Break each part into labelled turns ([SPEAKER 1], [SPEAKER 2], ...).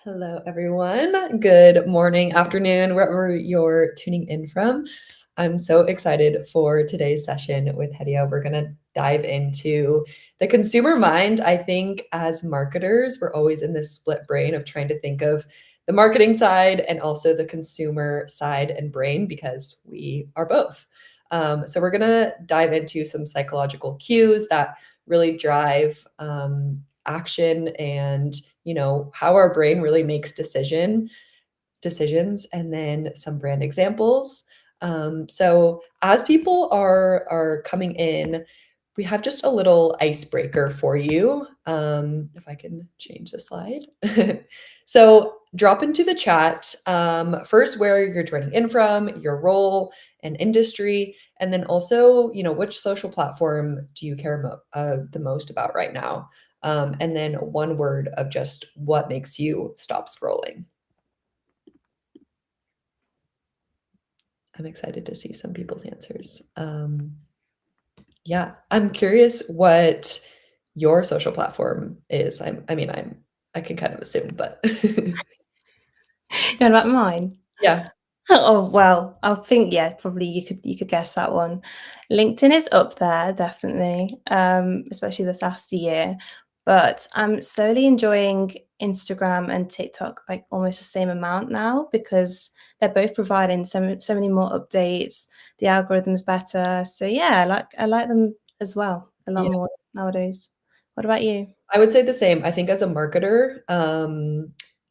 [SPEAKER 1] Hello, everyone. Good morning, afternoon, wherever you're tuning in from. I'm so excited for today's session with Hedia. We're going to dive into the consumer mind. I think as marketers, we're always in this split brain of trying to think of the marketing side and also the consumer side and brain because we are both. So we're going to dive into some psychological cues that really drive action and how our brain really makes decisions, and then some brand examples. So as people are coming in, we have just a little icebreaker for you. If I can change the slide. So drop into the chat first where you're joining in from, your role and industry, and then also, which social platform do you care the most about right now? And then one word of just what makes you stop scrolling. I'm excited to see some people's answers. Yeah, I'm curious what your social platform is. I can kind of assume, but
[SPEAKER 2] Going about mine?
[SPEAKER 1] yeah.
[SPEAKER 2] Oh, well, I think, yeah, probably you could guess that one. LinkedIn is up there, definitely, especially this last year. But I'm slowly enjoying Instagram and TikTok like almost the same amount now because they're both providing so many more updates. The algorithm's better. So yeah, I like them as well a lot
[SPEAKER 1] Yeah,
[SPEAKER 2] more nowadays. What about you?
[SPEAKER 1] I would say the same. I think as a marketer,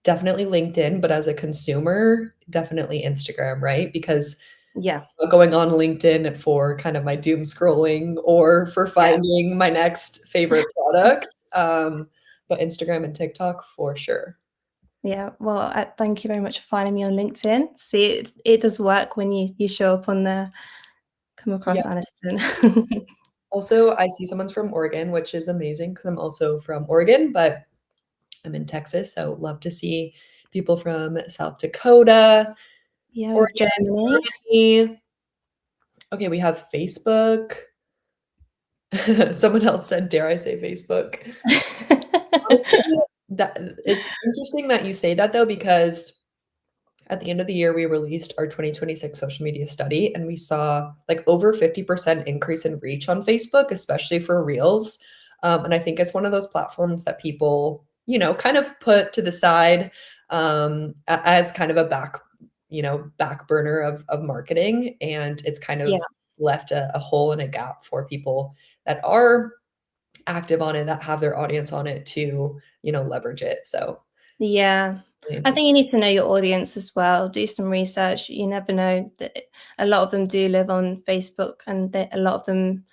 [SPEAKER 1] definitely LinkedIn, but as a consumer, definitely Instagram, right? Because
[SPEAKER 2] Yeah,
[SPEAKER 1] going on LinkedIn for kind of my doom scrolling or for
[SPEAKER 2] yeah.
[SPEAKER 1] finding my next favorite product. But Instagram and TikTok for sure.
[SPEAKER 2] Yeah, well, thank you very much for finding me on LinkedIn. See, it does work when you show up on there. Come
[SPEAKER 1] Yeah.
[SPEAKER 2] across Aniston.
[SPEAKER 1] Also, I see someone's from Oregon, which is amazing because I'm also from Oregon, but I'm in Texas, so love to see people from South Dakota,
[SPEAKER 2] Yeah, we have
[SPEAKER 1] Oregon,
[SPEAKER 2] Germany.
[SPEAKER 1] Germany. Okay, we have Facebook. Someone else said, dare I say Facebook? Honestly, that it's interesting that you say that though, because at the end of the year, we released our 2026 social media study, and we saw like over 50% increase in reach on Facebook, especially for Reels. And I think it's one of those platforms that people, kind of put to the side as kind of a back burner of marketing. And it's kind
[SPEAKER 2] Yeah,
[SPEAKER 1] of left a hole and a gap for people that are active on it, that have their audience on it to, leverage it. So
[SPEAKER 2] yeah.
[SPEAKER 1] really
[SPEAKER 2] I think you
[SPEAKER 1] interesting.
[SPEAKER 2] need to know your audience as well. Do some research. You never know that a lot of them do live on Facebook, and a lot of them,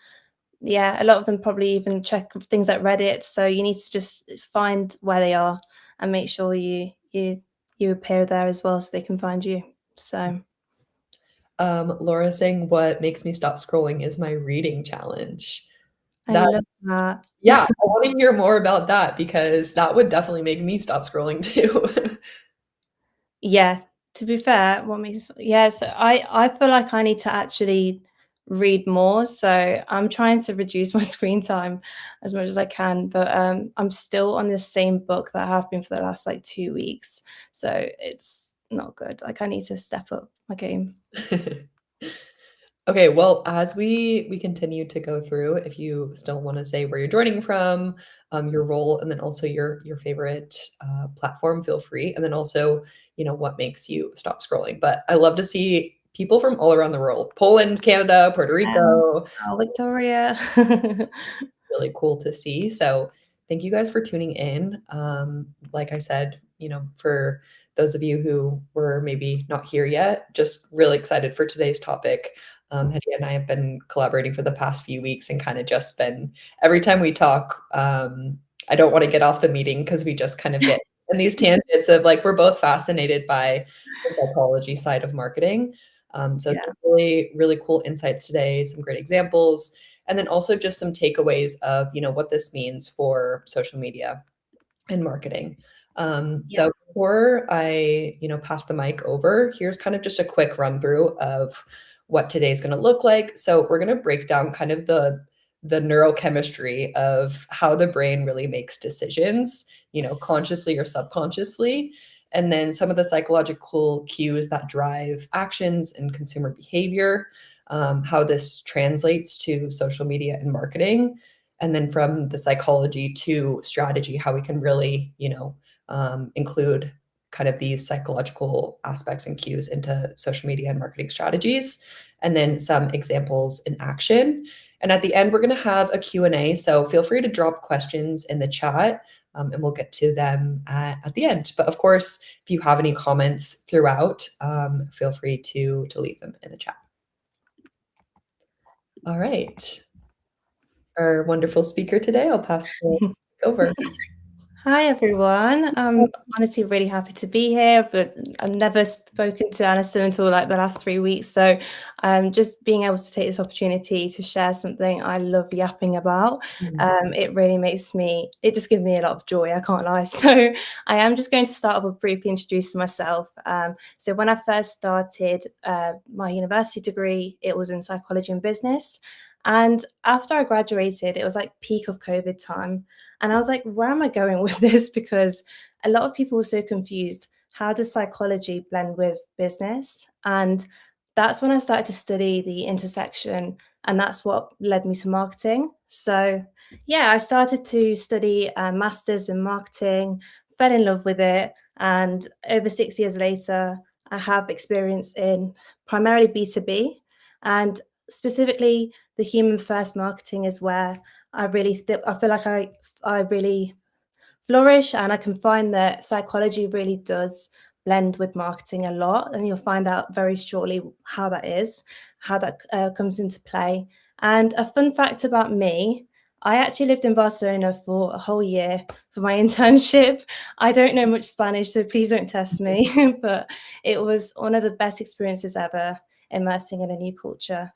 [SPEAKER 2] yeah, a lot of them probably even check things like Reddit. So you need to just find where they are and make sure you appear there as well, so they can find you. So
[SPEAKER 1] Laura saying what makes me stop scrolling is my reading challenge.
[SPEAKER 2] I
[SPEAKER 1] That
[SPEAKER 2] love that.
[SPEAKER 1] Yeah, I wanna hear more about that because that would definitely make me stop scrolling too.
[SPEAKER 2] Yeah, to be fair, what makes yeah, so I feel like I need to actually read more, so I'm trying to reduce my screen time as much as I can, but, I'm still on the same book that I have been for the last, like, 2 weeks, so it's not good, like, I need to step up my game.
[SPEAKER 1] Okay, well, as we continue to go through, if you still wanna say where you're joining from, your role, and then also your favorite, platform, feel free, and then also, what makes you stop scrolling. But I love to see people from all around the world, Poland, Canada, Puerto
[SPEAKER 2] Um,
[SPEAKER 1] Rico.
[SPEAKER 2] oh, Victoria.
[SPEAKER 1] Really cool to see. So thank you guys for tuning in. Like I said, for those of you who were maybe not here yet, just really excited for today's topic. Hetty and I have been collaborating for the past few weeks and kind of just been every time we talk, I don't want to get off the meeting because we just kind of get in these tangents of like we're both fascinated by the psychology side of marketing. So
[SPEAKER 2] Yeah,
[SPEAKER 1] some really, really cool insights today, some great examples, and then also just some takeaways of what this means for social media and marketing.
[SPEAKER 2] yeah,
[SPEAKER 1] So before I pass the mic over, here's kind of just a quick run through of what today's going to look like. So we're going to break down kind of the neurochemistry of how the brain really makes decisions, consciously or subconsciously. and then some of the psychological cues that drive actions and consumer behavior, how this translates to social media and marketing, and then from the psychology to strategy, how we can really, include kind of these psychological aspects and cues into social media and marketing strategies, and then some examples in action. And at the end, we're going to have a Q&A, so feel free to drop questions in the chat, and we'll get to them at the end. But of course, if you have any comments throughout, feel free to leave them in the chat. All right. Our wonderful speaker today, I'll pass the mic over.
[SPEAKER 2] Hi, everyone. I'm honestly really happy to be here, but I've never spoken to Aniston until like the last 3 weeks. So just being able to take this opportunity to share something I love yapping about, it really it just gives me a lot of joy, I can't lie. So I am just going to start off with briefly introducing myself. So when I first started my university degree, it was in psychology and business. And after I graduated, it was like peak of COVID time. And I was like, where am I going with this? Because a lot of people were so confused. How does psychology blend with business? And that's when I started to study the intersection. And that's what led me to marketing. So, yeah, I started to study a master's in marketing, fell in love with it. And over 6 years later, I have experience in primarily B2B. And specifically, the human first marketing is where I feel like I really flourish, and I can find that psychology really does blend with marketing a lot, and you'll find out very shortly how that comes into play. And a fun fact about me, I actually lived in Barcelona for a whole year for my internship. I don't know much Spanish, so please don't test me, but it was one of the best experiences ever, immersing in a new culture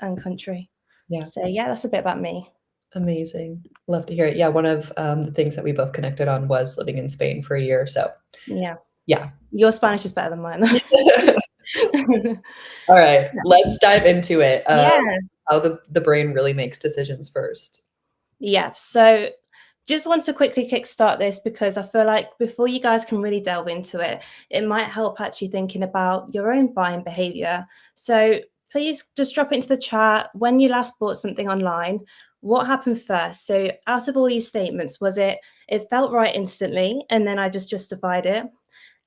[SPEAKER 2] and country.
[SPEAKER 1] Yeah.
[SPEAKER 2] So yeah, that's a bit about me.
[SPEAKER 1] Amazing. Love to hear it. Yeah, one of the things that we both connected on was living in Spain for a year. So,
[SPEAKER 2] Yeah.
[SPEAKER 1] yeah.
[SPEAKER 2] Your Spanish is better than mine, though.
[SPEAKER 1] All right,
[SPEAKER 2] So,
[SPEAKER 1] let's dive into it.
[SPEAKER 2] yeah.
[SPEAKER 1] How the brain really makes decisions first.
[SPEAKER 2] Yeah. So just want to quickly kickstart this because I feel like before you guys can really delve into it, it might help actually thinking about your own buying behavior. So please just drop it into the chat. When you last bought something online, what happened first? So out of all these statements, was it felt right instantly and then I just justified it?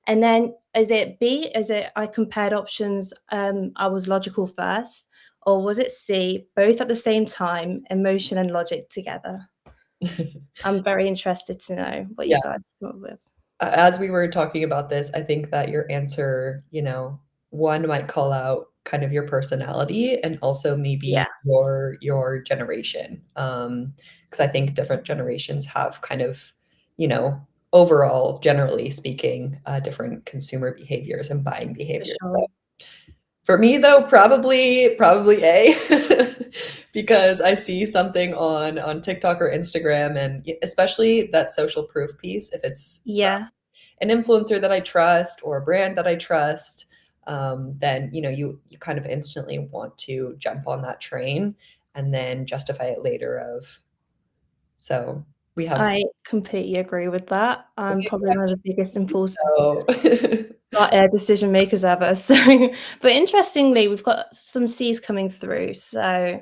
[SPEAKER 2] And then is it B, is it I compared options, I was logical first? Or was it C, both at the same time, emotion and logic together? I'm very interested to know what
[SPEAKER 1] Yeah.
[SPEAKER 2] you guys come up with.
[SPEAKER 1] As we were talking about this, I think that your answer, one might call out kind of your personality and also maybe
[SPEAKER 2] Yeah,
[SPEAKER 1] your generation. Because I think different generations have kind of, overall, generally speaking, different consumer behaviors and buying
[SPEAKER 2] for
[SPEAKER 1] behaviors.
[SPEAKER 2] sure.
[SPEAKER 1] So for me though, probably A, because I see something on TikTok or Instagram, and especially that social proof piece, if it's
[SPEAKER 2] Yeah,
[SPEAKER 1] an influencer that I trust or a brand that I trust, then you kind of instantly want to jump on that train and then justify it later of so we have
[SPEAKER 2] I completely agree with that. I'm probably one of the biggest impulsive
[SPEAKER 1] so
[SPEAKER 2] decision makers ever. So, but interestingly, we've got some C's coming through. So,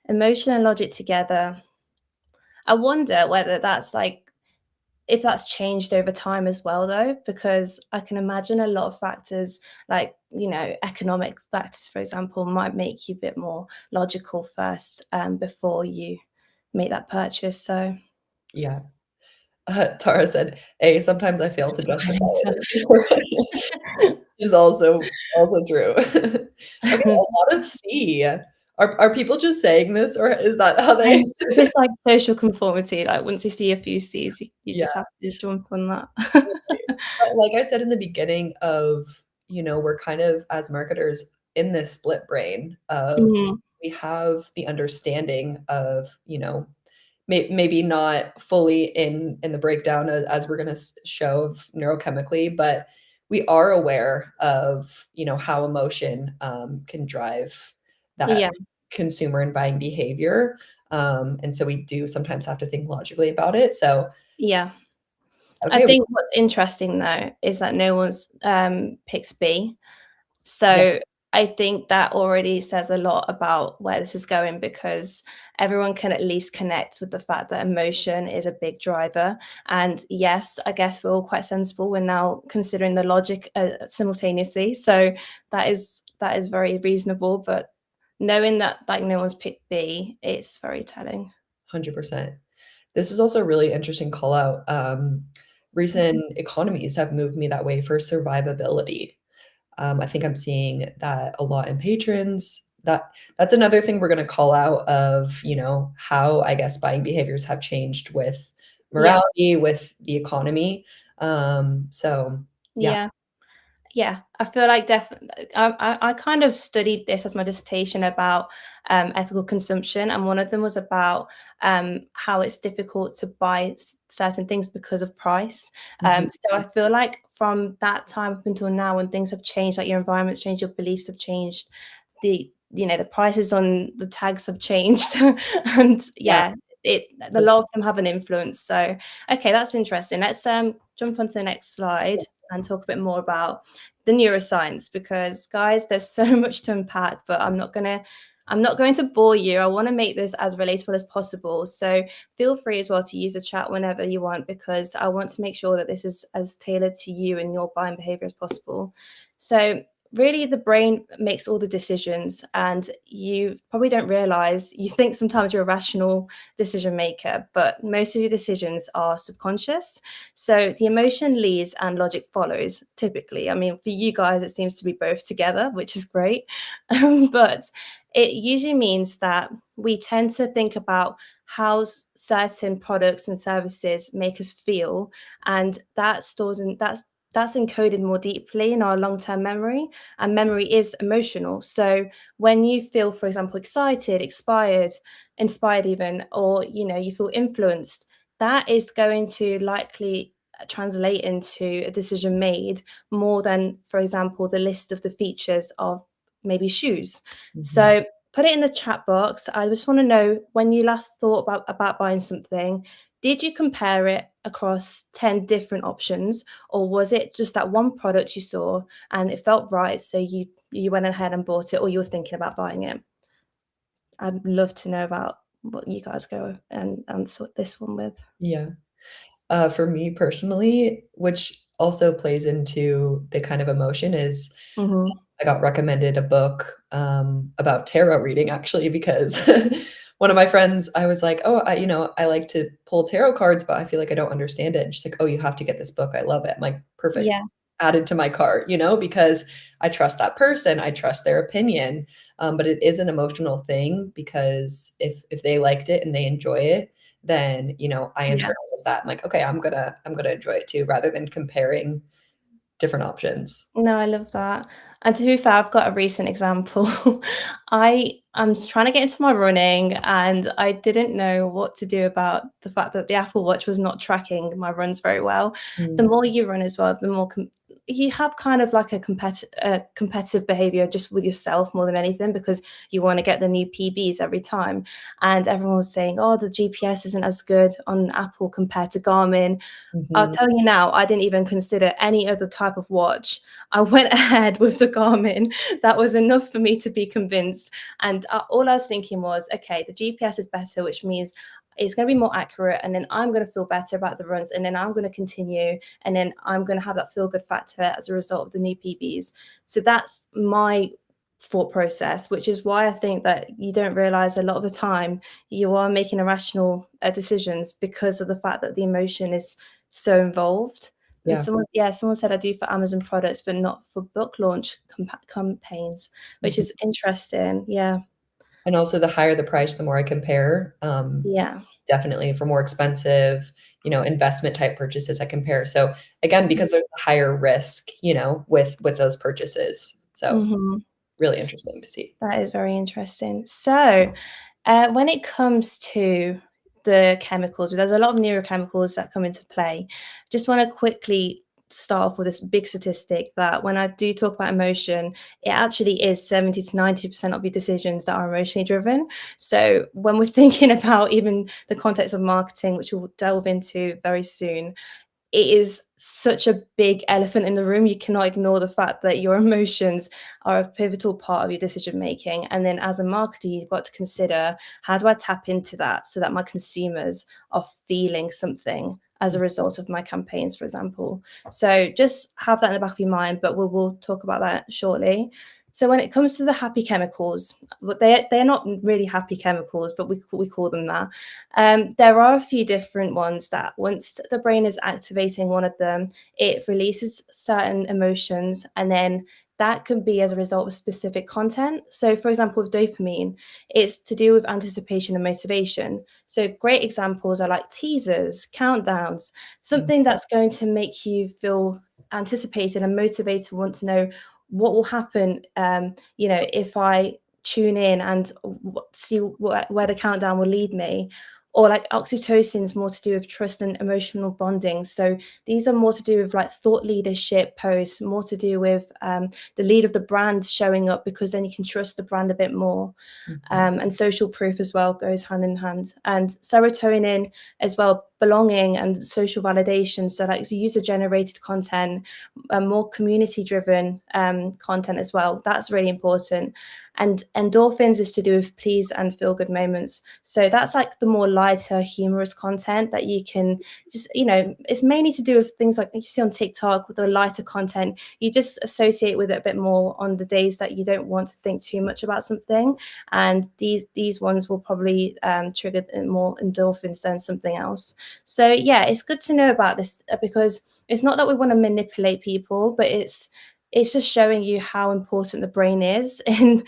[SPEAKER 2] emotion and logic together. I wonder whether that's like if that's changed over time as well, though, because I can imagine a lot of factors, like, economic factors, for example, might make you a bit more logical first before you make that purchase. So,
[SPEAKER 1] yeah. Tara said, "A, sometimes I fail to justify it," is also true. Okay, a lot of C. Are people just saying this, or is that how
[SPEAKER 2] I
[SPEAKER 1] they
[SPEAKER 2] it's like social conformity. Like once you see a few C's, you
[SPEAKER 1] Yeah.
[SPEAKER 2] just have to jump on that.
[SPEAKER 1] But like I said in the beginning of, we're kind of as marketers in this split brain of
[SPEAKER 2] Mhm.
[SPEAKER 1] we have the understanding of, maybe not fully in the breakdown as we're going to show of neurochemically, but we are aware of, how emotion can drive that
[SPEAKER 2] Yeah,
[SPEAKER 1] consumer and buying behavior. And so we do sometimes have to think logically about it. So
[SPEAKER 2] yeah. I
[SPEAKER 1] Okay.
[SPEAKER 2] think what's interesting though is that no one's picks B.
[SPEAKER 1] Yeah,
[SPEAKER 2] So I think that already says a lot about where this is going, because everyone can at least connect with the fact that emotion is a big driver. And yes, I guess we're all quite sensible. We're now considering the logic simultaneously. So that is very reasonable. But knowing that like no one's picked B, it's very telling.
[SPEAKER 1] 100%. This is also a really interesting call out.
[SPEAKER 2] Mhm.
[SPEAKER 1] Recent economies have moved me that way for survivability. I think I'm seeing that a lot in patrons. That's another thing we're gonna call out of, how I guess buying behaviors have changed with
[SPEAKER 2] Yeah,
[SPEAKER 1] morality, with the economy. So yeah.
[SPEAKER 2] yeah. Yeah, I feel like definitely. I kind of studied this as my dissertation about ethical consumption, and one of them was about how it's difficult to buy certain things because of price.
[SPEAKER 1] Mhm.
[SPEAKER 2] So I feel like from that time up until now, when things have changed, like your environment's changed, your beliefs have changed, the prices on the tags have changed, and
[SPEAKER 1] Yeah,
[SPEAKER 2] yeah, it a lot of
[SPEAKER 1] 100%.
[SPEAKER 2] them have an influence. So okay, that's interesting. Let's jump onto the next slide
[SPEAKER 1] Yeah.
[SPEAKER 2] and talk a bit more about the neuroscience, because guys, there's so much to unpack, but I'm not going to bore you. I want to make this as relatable as possible. So feel free as well to use the chat whenever you want, because I want to make sure that this is as tailored to you and your buying behavior as possible. So really the brain makes all the decisions, and you probably don't realize, you think sometimes you're a rational decision maker, but most of your decisions are subconscious. So the emotion leads and logic follows, typically. I mean, for you guys, it seems to be both together, which is great. But it usually means that we tend to think about how certain products and services make us feel, and that stores and that's encoded more deeply in our long-term memory, and memory is emotional. So when you feel, for example, excited, inspired even, or you feel influenced, that is going to likely translate into a decision made more than, for example, the list of the features of maybe shoes.
[SPEAKER 1] Mhm.
[SPEAKER 2] So put it in the chat box. I just want to know, when you last thought about buying something, did you compare it across 10 different options, or was it just that one product you saw and it felt right, so you went ahead and bought it, or you were thinking about buying it? I'd love to know about what you guys go and answer this one with.
[SPEAKER 1] Yeah. For me personally, which also plays into the kind of emotion, is
[SPEAKER 2] Mhm.
[SPEAKER 1] I got recommended a book, about tarot reading actually because one of my friends, I was like, "Oh, I like to pull tarot cards, but I feel like I don't understand it." And she's like, "Oh, you have to get this book. I love it." I'm like, "Perfect.
[SPEAKER 2] Yeah,
[SPEAKER 1] Added to my cart," because I trust that person, I trust their opinion. But it is an emotional thing because if they liked it and they enjoy it, then, I
[SPEAKER 2] yeah.
[SPEAKER 1] internalize that. I'm like, "Okay, I'm gonna enjoy it too," rather than comparing different options.
[SPEAKER 2] No, I love that. And to be fair, I've got a recent example. I'm just trying to get into my running, and I didn't know what to do about the fact that the Apple Watch was not tracking my runs very well. The
[SPEAKER 1] Mm,
[SPEAKER 2] more you run as well, the more you have kind of like a competitive behavior just with yourself more than anything, because you want to get the new PBs every time. And everyone was saying, "Oh, the GPS isn't as good on Apple compared to Garmin." I'll
[SPEAKER 1] mhm,
[SPEAKER 2] tell you now, I didn't even consider any other type of watch. I went ahead with the Garmin. That was enough for me to be convinced. And all I was thinking was, okay, the GPS is better, which means it's going to be more accurate. And then I'm going to feel better about the runs. And then I'm going to continue. And then I'm going to have that feel good factor as a result of the new PBs. So that's my thought process, which is why I think that you don't realize a lot of the time you are making irrational decisions because of the fact that the emotion is so involved. And
[SPEAKER 1] yeah,
[SPEAKER 2] someone said I do for Amazon products, but not for book launch campaigns, which
[SPEAKER 1] mhm.
[SPEAKER 2] is interesting. Yeah,
[SPEAKER 1] And also the higher the price, the more I compare.
[SPEAKER 2] yeah,
[SPEAKER 1] Definitely for more expensive, investment type purchases, I compare. So again, because there's a higher risk, with those purchases. So
[SPEAKER 2] hmm,
[SPEAKER 1] really interesting to see.
[SPEAKER 2] that is very interesting. So, when it comes to the chemicals, there's a lot of neurochemicals that come into play. Just want to quickly start off with this big statistic that when I do talk about emotion, it actually is 70 to 90% of your decisions that are emotionally driven. So when we're thinking about even the context of marketing, which we'll delve into very soon, it is such a big elephant in the room. You cannot ignore the fact that your emotions are a pivotal part of your decision making. And then as a marketer, you've got to consider, how do I tap into that so that my consumers are feeling something as a result of my campaigns, for example. So just have that in the back of your mind, but we'll talk about that shortly. So when it comes to the happy chemicals, they're not really happy chemicals, but we call them that. There are a few different ones that once the brain is activating one of them, it releases certain emotions, and then that can be as a result of specific content. So for example, with dopamine, it's to do with anticipation and motivation. So great examples are like teasers, countdowns, something that's going to make you feel anticipated and motivated, want to know what will happen, if I tune in and see where the countdown will lead me. Or like oxytocin is more to do with trust and emotional bonding. So these are more to do with like thought leadership posts, more to do with the lead of the brand showing up, because then you can trust the brand a bit more. And social proof as well goes hand in hand. And serotonin as well, belonging and social validation. So like user-generated content, more community-driven content as well. That's really important. And endorphins is to do with please and feel good moments. So that's like the more lighter, humorous content that you can just, it's mainly to do with things like you see on TikTok with the lighter content. You just associate with it a bit more on the days that you don't want to think too much about something. And these ones will probably trigger more endorphins than something else. So yeah, it's good to know about this, because it's not that we want to manipulate people, but it's just showing you how important the brain is in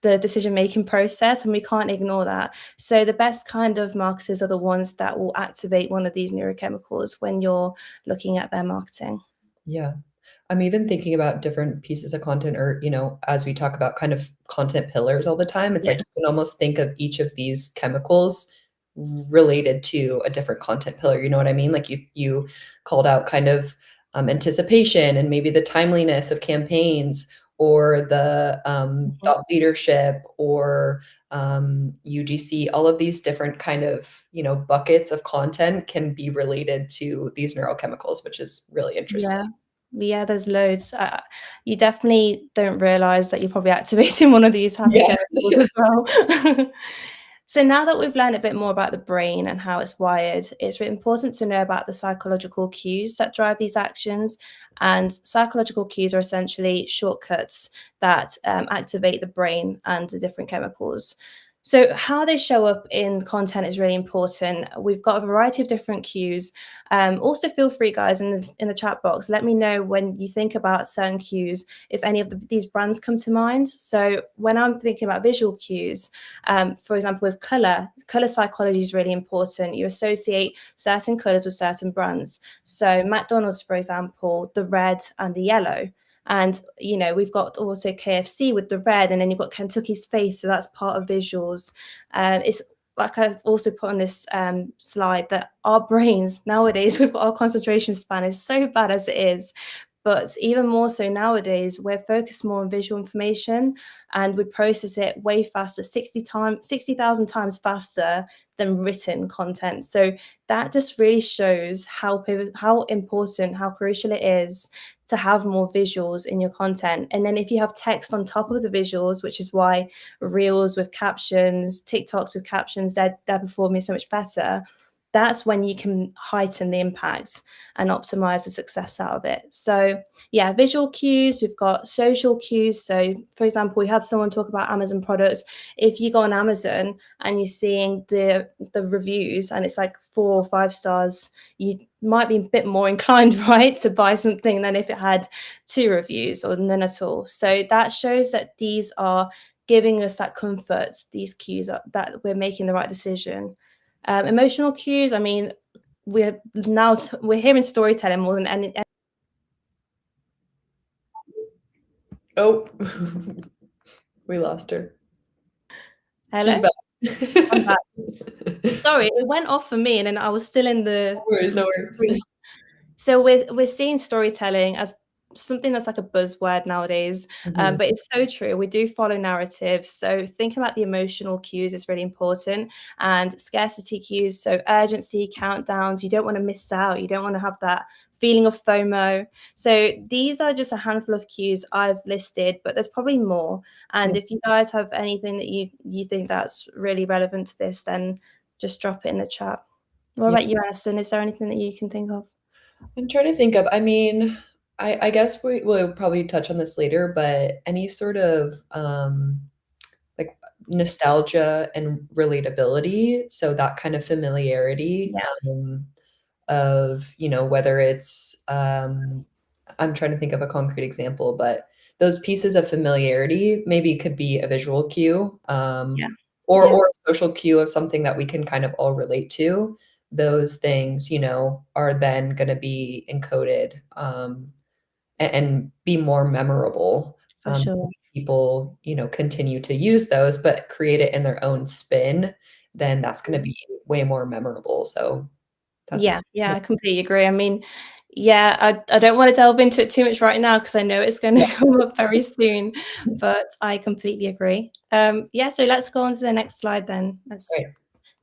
[SPEAKER 2] the decision-making process, and we can't ignore that. So the best kind of marketers are the ones that will activate one of these neurochemicals when you're looking at their marketing.
[SPEAKER 1] Yeah. I'm even thinking about different pieces of content, or, as we talk about kind of content pillars all the time, it's
[SPEAKER 2] Yeah.
[SPEAKER 1] like you can almost think of each of these chemicals related to a different content pillar. You know what I mean? Like you called out kind of anticipation and maybe the timeliness of campaigns, or the thought leadership, or UGC. All of these different kind of, buckets of content can be related to these neurochemicals, which is really interesting.
[SPEAKER 2] Yeah, there's loads. You definitely don't realize that you're probably activating one of these happy
[SPEAKER 1] Yeah.
[SPEAKER 2] chemicals as well. So now that we've learned a bit more about the brain and how it's wired, it's really important to know about the psychological cues that drive these actions. And psychological cues are essentially shortcuts that activate the brain and the different chemicals. So how they show up in content is really important. We've got a variety of different cues. Also, feel free, guys, in the chat box, let me know when you think about certain cues, if any of these brands come to mind. So when I'm thinking about visual cues, for example, with color psychology is really important. You associate certain colors with certain brands. So McDonald's, for example, the red and the yellow. And, we've got also KFC with the red, and then you've got Kentucky's face. So that's part of visuals. It's like I've also put on this slide that our brains nowadays, we've got our concentration span is so bad as it is. But even more so nowadays, we're focused more on visual information, and we process it way faster, 60,000 times faster than written content. So that just really shows how important, how crucial it is to have more visuals in your content. And then if you have text on top of the visuals, which is why reels with captions, TikToks with captions, they're performing so much better. That's when you can heighten the impact and optimize the success out of it. So yeah, visual cues, we've got social cues. So for example, we had someone talk about Amazon products. If you go on Amazon and you're seeing the reviews and it's like 4 or 5 stars, you might be a bit more inclined, right, to buy something than if it had 2 reviews or none at all. So that shows that these are giving us that comfort, these cues that we're making the right decision. Emotional cues, I mean, we're hearing storytelling more than any.
[SPEAKER 1] Oh, we lost her. She's
[SPEAKER 2] Hello?
[SPEAKER 1] back.
[SPEAKER 2] I'm back. Sorry, it went off for me, and then I was still in the
[SPEAKER 1] No worries, no worries.
[SPEAKER 2] screen. So we're seeing storytelling as something that's like a buzzword nowadays,
[SPEAKER 1] Mhm.
[SPEAKER 2] but it's so true. We do follow narratives. So thinking about the emotional cues is really important, and scarcity cues. So urgency, countdowns. You don't want to miss out. You don't want to have that feeling of FOMO. So these are just a handful of cues I've listed, but there's probably more.
[SPEAKER 1] Yeah.
[SPEAKER 2] And if you guys have anything that you think that's really relevant to this, then just drop it in the chat. What
[SPEAKER 1] Yeah.
[SPEAKER 2] about you, Alison? Is there anything that you can think of?
[SPEAKER 1] I'm trying to think of, I mean, I guess we'll probably touch on this later, but any sort of like nostalgia and relatability, so that kind of familiarity,
[SPEAKER 2] Yeah,
[SPEAKER 1] of, whether it's, I'm trying to think of a concrete example, but those pieces of familiarity maybe could be a visual cue,
[SPEAKER 2] yeah, yeah,
[SPEAKER 1] or a social cue of something that we can kind of all relate to. Those things, are then gonna be encoded, and be more memorable,
[SPEAKER 2] for
[SPEAKER 1] so
[SPEAKER 2] sure.
[SPEAKER 1] people, continue to use those, but create it in their own spin, then that's gonna
[SPEAKER 2] Mm.
[SPEAKER 1] be way more memorable, so that's
[SPEAKER 2] Yeah, yeah, I completely agree. I mean, yeah, I don't want to delve into it too much right now because I know it's going to
[SPEAKER 1] yeah,
[SPEAKER 2] come up very soon, but I completely agree. Yeah, so let's go on to the next slide then. Let's
[SPEAKER 1] right.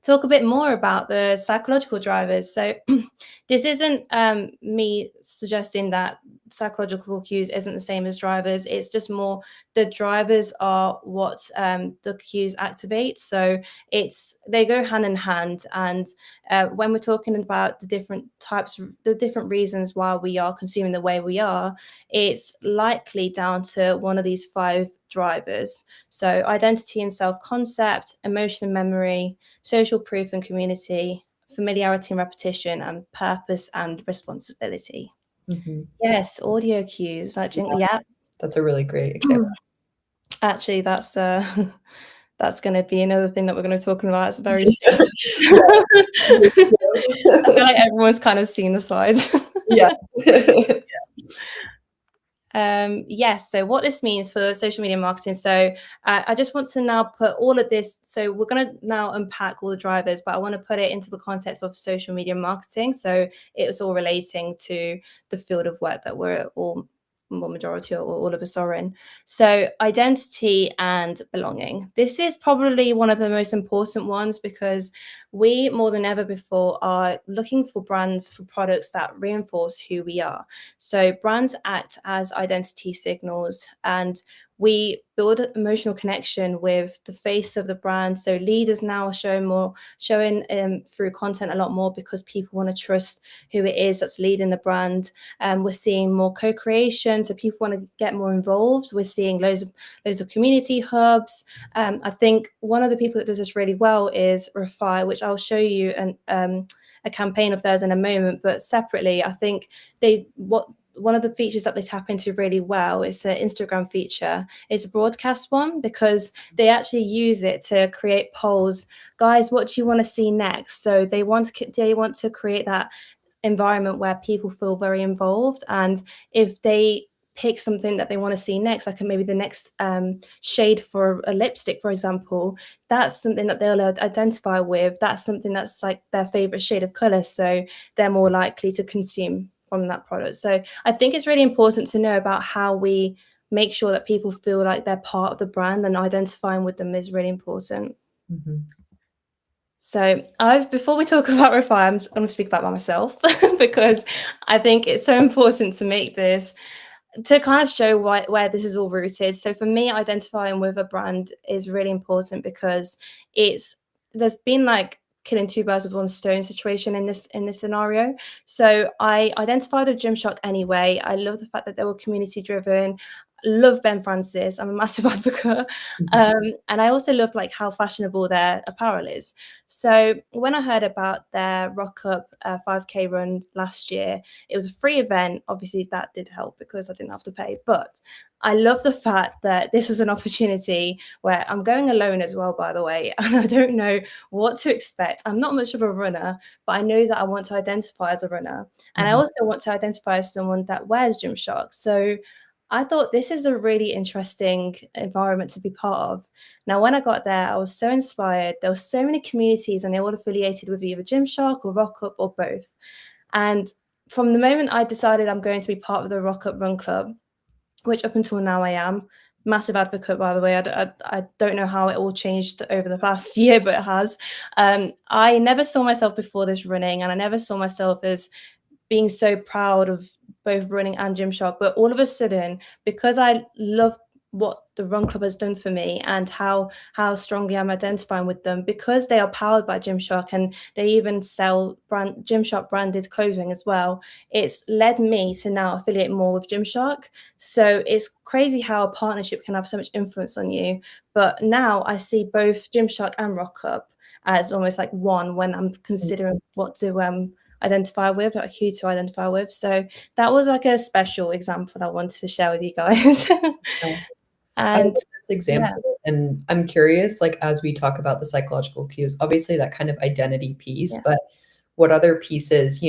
[SPEAKER 2] talk a bit more about the psychological drivers. So this isn't me suggesting that psychological cues isn't the same as drivers. It's just more the drivers are what the cues activate. So they go hand in hand. And when we're talking about the different types, the different reasons why we are consuming the way we are, it's likely down to one of these five drivers. So identity and self-concept, emotion and memory, social proof and community, familiarity and repetition, and purpose and responsibility.
[SPEAKER 1] Mhm.
[SPEAKER 2] Yes, audio cues.
[SPEAKER 1] Yeah,
[SPEAKER 2] Actually, yeah.
[SPEAKER 1] that's a really great example.
[SPEAKER 2] Actually, that's that's going to be another thing that we're going to talk about. It's very soon.
[SPEAKER 1] Yeah, me
[SPEAKER 2] I feel
[SPEAKER 1] too.
[SPEAKER 2] like everyone's kind of seen the slides.
[SPEAKER 1] Yeah.
[SPEAKER 2] Yes, so what this means for social media marketing. So I just want to now put all of this. So we're going to now unpack all the drivers, but I want to put it into the context of social media marketing. So it's all relating to the field of work that we're all, well, majority or all of us are in. So identity and belonging. This is probably one of the most important ones because we more than ever before are looking for brands, for products that reinforce who we are. So brands act as identity signals, and we build an emotional connection with the face of the brand. So leaders now are showing through content a lot more because people want to trust who it is that's leading the brand. We're seeing more co-creation, so people want to get more involved. We're seeing loads of community hubs. I think one of the people that does this really well is Refi, which I'll show you a campaign of theirs in a moment. But separately, I think one of the features that they tap into really well is an Instagram feature. It's a broadcast one because they actually use it to create polls. Guys, what do you want to see next? So they want to create that environment where people feel very involved, and if they pick something that they want to see next, like maybe the next shade for a lipstick, for example, that's something that they'll identify with. That's something that's like their favorite shade of color, so they're more likely to consume from that product. So I think it's really important to know about how we make sure that people feel like they're part of the brand, and identifying with them is really important.
[SPEAKER 1] Mhm.
[SPEAKER 2] So before we talk about Refi, I'm going to speak about myself because I think it's so important to make this, to kind of show where this is all rooted. So for me, identifying with a brand is really important because there's been like killing two birds with one stone situation in this scenario. So I identified with Gymshark anyway. I love the fact that they were community driven. Love Ben Francis. I'm a massive advocate.
[SPEAKER 1] Mhm.
[SPEAKER 2] And I also love like how fashionable their apparel is. So when I heard about their Rock Up 5K run last year, it was a free event. Obviously, that did help because I didn't have to pay. But I love the fact that this was an opportunity where I'm going alone as well, by the way, and I don't know what to expect. I'm not much of a runner, but I know that I want to identify as a runner. And I
[SPEAKER 1] Mhm.
[SPEAKER 2] also want to identify as someone that wears Gymshark. So I thought this is a really interesting environment to be part of. Now, when I got there, I was so inspired. There were so many communities, and they're all affiliated with either Gymshark or Rock Up or both. And from the moment I decided I'm going to be part of the Rock Up Run Club, which up until now I am. Massive advocate, by the way. I don't know how it all changed over the past year, but it has. I never saw myself before this running, and I never saw myself as being so proud of both running and Gymshark. But all of a sudden, because I love what the Run Club has done for me and how strongly I'm identifying with them, because they are powered by Gymshark and they even sell Gymshark branded clothing as well, it's led me to now affiliate more with Gymshark. So it's crazy how a partnership can have so much influence on you. But now I see both Gymshark and Rock Up as almost like one when I'm considering what to identify with, like who to identify with. So that was like a special example I wanted to share with you guys.
[SPEAKER 1] I love
[SPEAKER 2] And
[SPEAKER 1] this
[SPEAKER 2] yeah,
[SPEAKER 1] example, and I'm curious, like as we talk about the psychological cues, obviously that kind of identity piece,
[SPEAKER 2] yeah.
[SPEAKER 1] but what other pieces,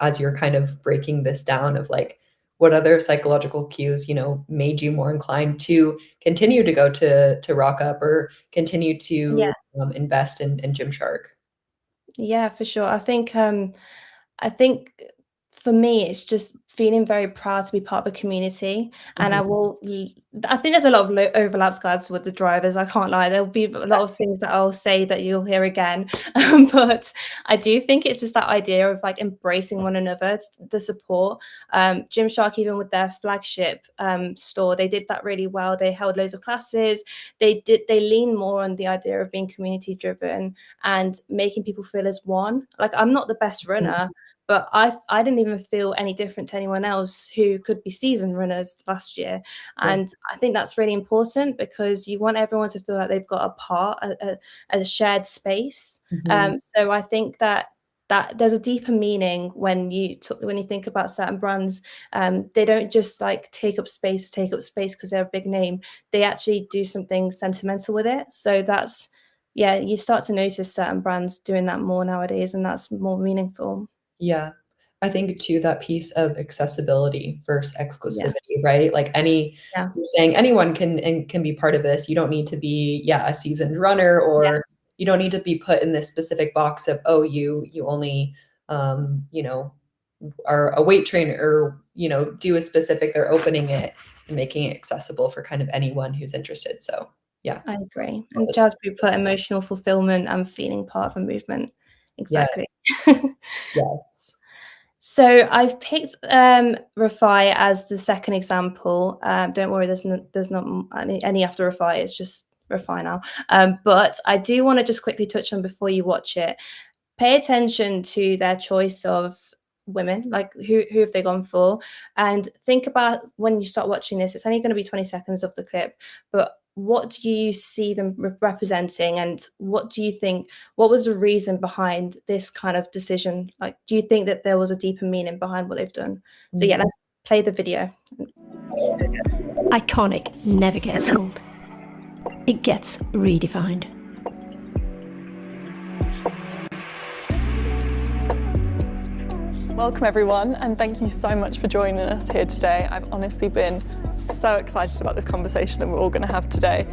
[SPEAKER 1] as you're kind of breaking this down of like what other psychological cues, made you more inclined to continue to go to Rock Up or continue to
[SPEAKER 2] Yeah,
[SPEAKER 1] invest in Gymshark?
[SPEAKER 2] yeah, for sure. I think for me, it's just feeling very proud to be part of a community, and
[SPEAKER 1] Mhm.
[SPEAKER 2] I think there's a lot of overlaps, guys, with the drivers. I can't lie. There'll be a lot of things that I'll say that you'll hear again, but I do think it's just that idea of like embracing one another, the support. Gymshark, even with their flagship store, they did that really well. They held loads of classes. They lean more on the idea of being community driven and making people feel as one. Like, I'm not the best runner, but I didn't even feel any different to anyone else who could be seasoned runners last year. And
[SPEAKER 1] Yes.
[SPEAKER 2] I think that's really important because you want everyone to feel like they've got a part, a shared space.
[SPEAKER 1] Mhm.
[SPEAKER 2] So I think that there's a deeper meaning when when you think about certain brands. They don't just like take up space because they're a big name. They actually do something sentimental with it. So that's, yeah, you start to notice certain brands doing that more nowadays, and that's more meaningful.
[SPEAKER 1] Yeah. I think too that piece of accessibility versus
[SPEAKER 2] Yeah,
[SPEAKER 1] exclusivity, right? Like
[SPEAKER 2] yeah,
[SPEAKER 1] you're saying anyone can be part of this. You don't need to be, yeah, a seasoned runner,
[SPEAKER 2] yeah,
[SPEAKER 1] or you don't need to be put in this specific box of, oh, you only are a weight trainer, or, do a specific, they're opening it and making it accessible for kind of anyone who's interested. So yeah.
[SPEAKER 2] I agree.
[SPEAKER 1] All
[SPEAKER 2] And
[SPEAKER 1] this-
[SPEAKER 2] just we put emotional fulfillment and feeling part of a movement. Exactly.
[SPEAKER 1] Yes. Yes.
[SPEAKER 2] So I've picked Rafai as the second example. Don't worry, there's not any after Rafai. It's just Rafai now. But I do want to just quickly touch on before you watch it. Pay attention to their choice of women, like who have they gone for, and think about when you start watching this. It's only going to be 20 seconds of the clip, but what do you see them representing, and what do you think, what was the reason behind this kind of decision? Like, do you think that there was a deeper meaning behind what they've done? So yeah,
[SPEAKER 1] Mhm.
[SPEAKER 2] let's play the video.
[SPEAKER 3] Iconic never gets old. It gets redefined.
[SPEAKER 4] Welcome everyone, and thank you so much for joining us here today. I've honestly been so excited about this conversation that we're all going to have today.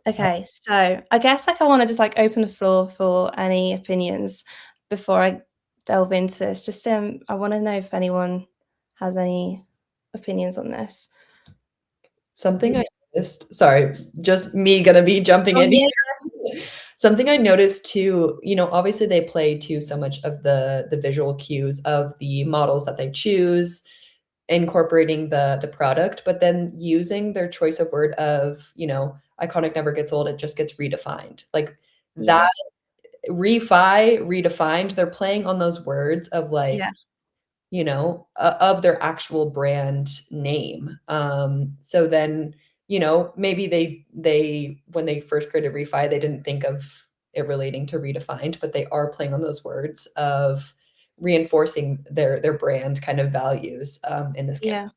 [SPEAKER 2] Okay, so I guess like I want to just like open the floor for any opinions before I delve into this. Just I want to know if anyone has any opinions on this.
[SPEAKER 1] Something I noticed, sorry, just me gonna be jumping
[SPEAKER 2] Oh
[SPEAKER 1] in
[SPEAKER 2] yeah,
[SPEAKER 1] here. Something I noticed too, obviously they play to so much of the visual cues of the models that they choose, incorporating the product, but then using their choice of word of, iconic never gets old, it just gets redefined. Like
[SPEAKER 2] yeah,
[SPEAKER 1] that redefined, they're playing on those words of like,
[SPEAKER 2] yeah,
[SPEAKER 1] of their actual brand name. So then, maybe they when they first created Refi, they didn't think of it relating to redefined, but they are playing on those words of reinforcing their brand kind of values in this campaign.
[SPEAKER 2] yeah.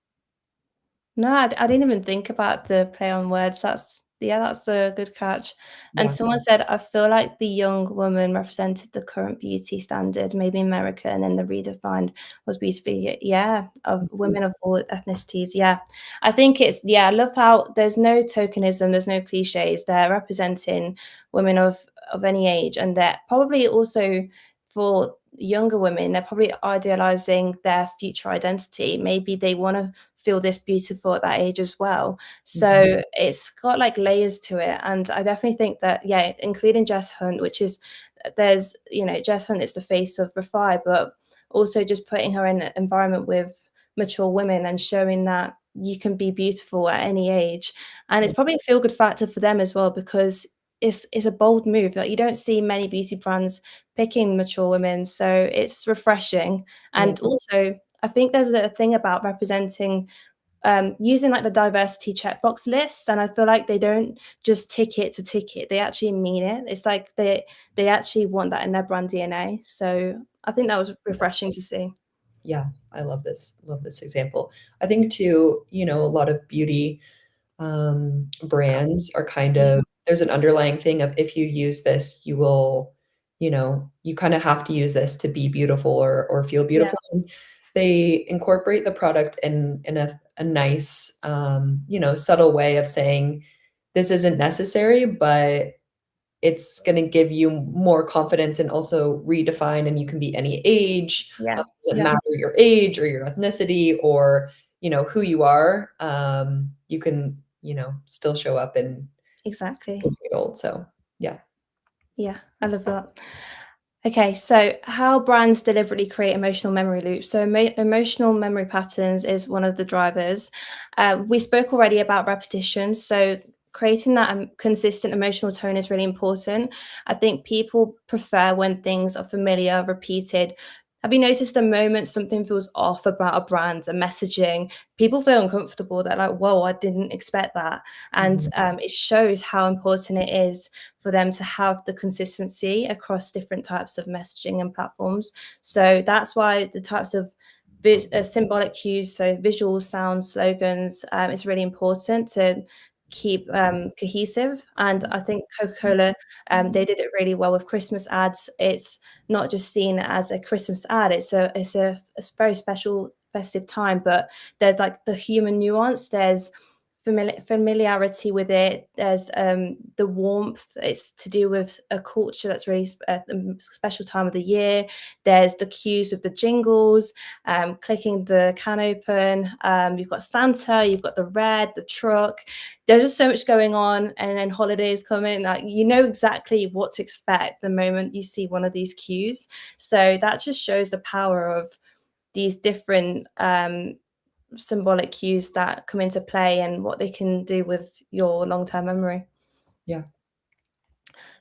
[SPEAKER 2] No, I didn't even think about the play on words. That's a good catch. And
[SPEAKER 1] Yeah.
[SPEAKER 2] someone said, I feel like the young woman represented the current beauty standard, maybe America, and then the redefined was beautiful. Yeah, of
[SPEAKER 1] Mhm.
[SPEAKER 2] women of all ethnicities. Yeah. I think I love how there's no tokenism, there's no cliches. They're representing women of any age, and they're probably also for younger women, they're probably idealizing their future identity. Maybe they want to feel this beautiful at that age as well. So it's got like layers to it. And I definitely think that, yeah, including Jess Hunt, which is, there's, you know, Jess Hunt is the face of Refi, but also just putting her in an environment with mature women and showing that you can be beautiful at any age. And it's probably a feel good factor for them as well, because it's a bold move. Like, you don't see many beauty brands picking mature women, so it's refreshing. And also, I think there's a thing about representing, using like the diversity checkbox list, and I feel like they don't just tick it to tick it. They actually mean it. It's like they actually want that in their brand DNA. So I think that was refreshing to see.
[SPEAKER 1] Yeah, I love this example. I think too, you know, a lot of beauty brands are kind of, there's an underlying thing of, if you use this, you will, you know, you kind of have to use this to be beautiful or feel beautiful. And they incorporate the product in a nice, you know, subtle way of saying, this isn't necessary, but it's going to give you more confidence and also redefine, and you can be any age.
[SPEAKER 2] Yeah.
[SPEAKER 1] It doesn't matter your age or your ethnicity or, you know, who you are. You can, you know, still show up and
[SPEAKER 2] Exactly.
[SPEAKER 1] get old. So yeah.
[SPEAKER 2] Yeah, I love that. Okay, so how brands deliberately create emotional memory loops. So emotional memory patterns is one of the drivers. We spoke already about repetition. So creating that consistent emotional tone is really important. I think people prefer when things are familiar, repeated. Have you noticed the moment something feels off about a brand, a messaging, people feel uncomfortable? They're like, whoa, I didn't expect that. And it shows how important it is for them to have the consistency across different types of messaging and platforms. So that's why the types of symbolic cues, so visuals, sounds, slogans, it's really important to keep cohesive. And I think Coca-Cola, they did it really well with Christmas ads. It's not just seen as a Christmas ad, it's a very special festive time, but there's like the human nuance, there's familiarity with it, there's the warmth, it's to do with a culture that's really a special time of the year, there's the cues with the jingles, clicking the can open, you've got Santa, you've got the red, the truck, there's just so much going on. And then holidays coming, like, you know exactly what to expect the moment you see one of these cues. So that just shows the power of these different symbolic cues that come into play and what they can do with your long-term memory.
[SPEAKER 1] Yeah.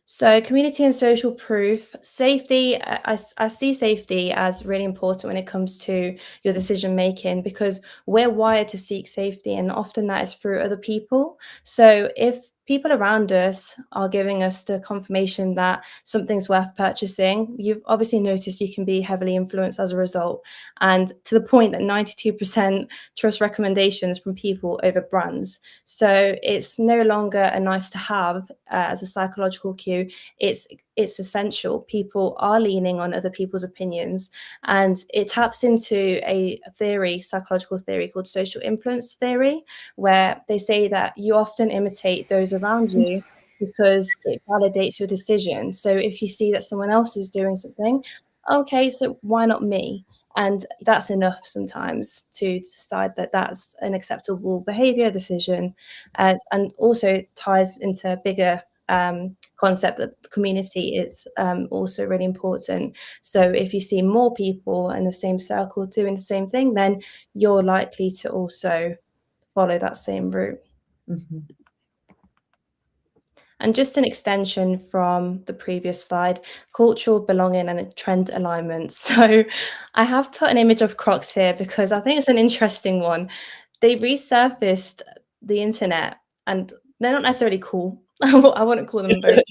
[SPEAKER 2] So community and social proof, safety, I see safety as really important when it comes to your decision making, because we're wired to seek safety, and often that is through other people. So if people around us are giving us the confirmation that something's worth purchasing, you've obviously noticed you can be heavily influenced as a result. And to the point that 92% trust recommendations from people over brands. So it's no longer a nice to have as a psychological cue. It's essential. People are leaning on other people's opinions, and it taps into a theory, psychological theory called social influence theory, where they say that you often imitate those around you because it validates your decision. So if you see that someone else is doing something, okay, so why not me? And that's enough sometimes to decide that that's an acceptable behavior decision, and also ties into a bigger concept that community is also really important. So if you see more people in the same circle doing the same thing, then you're likely to also follow that same route. And just an extension from the previous slide, cultural belonging and trend alignment. So I have put an image of Crocs here because I think it's an interesting one. They resurfaced the internet, and they're not necessarily cool. I wouldn't call them very,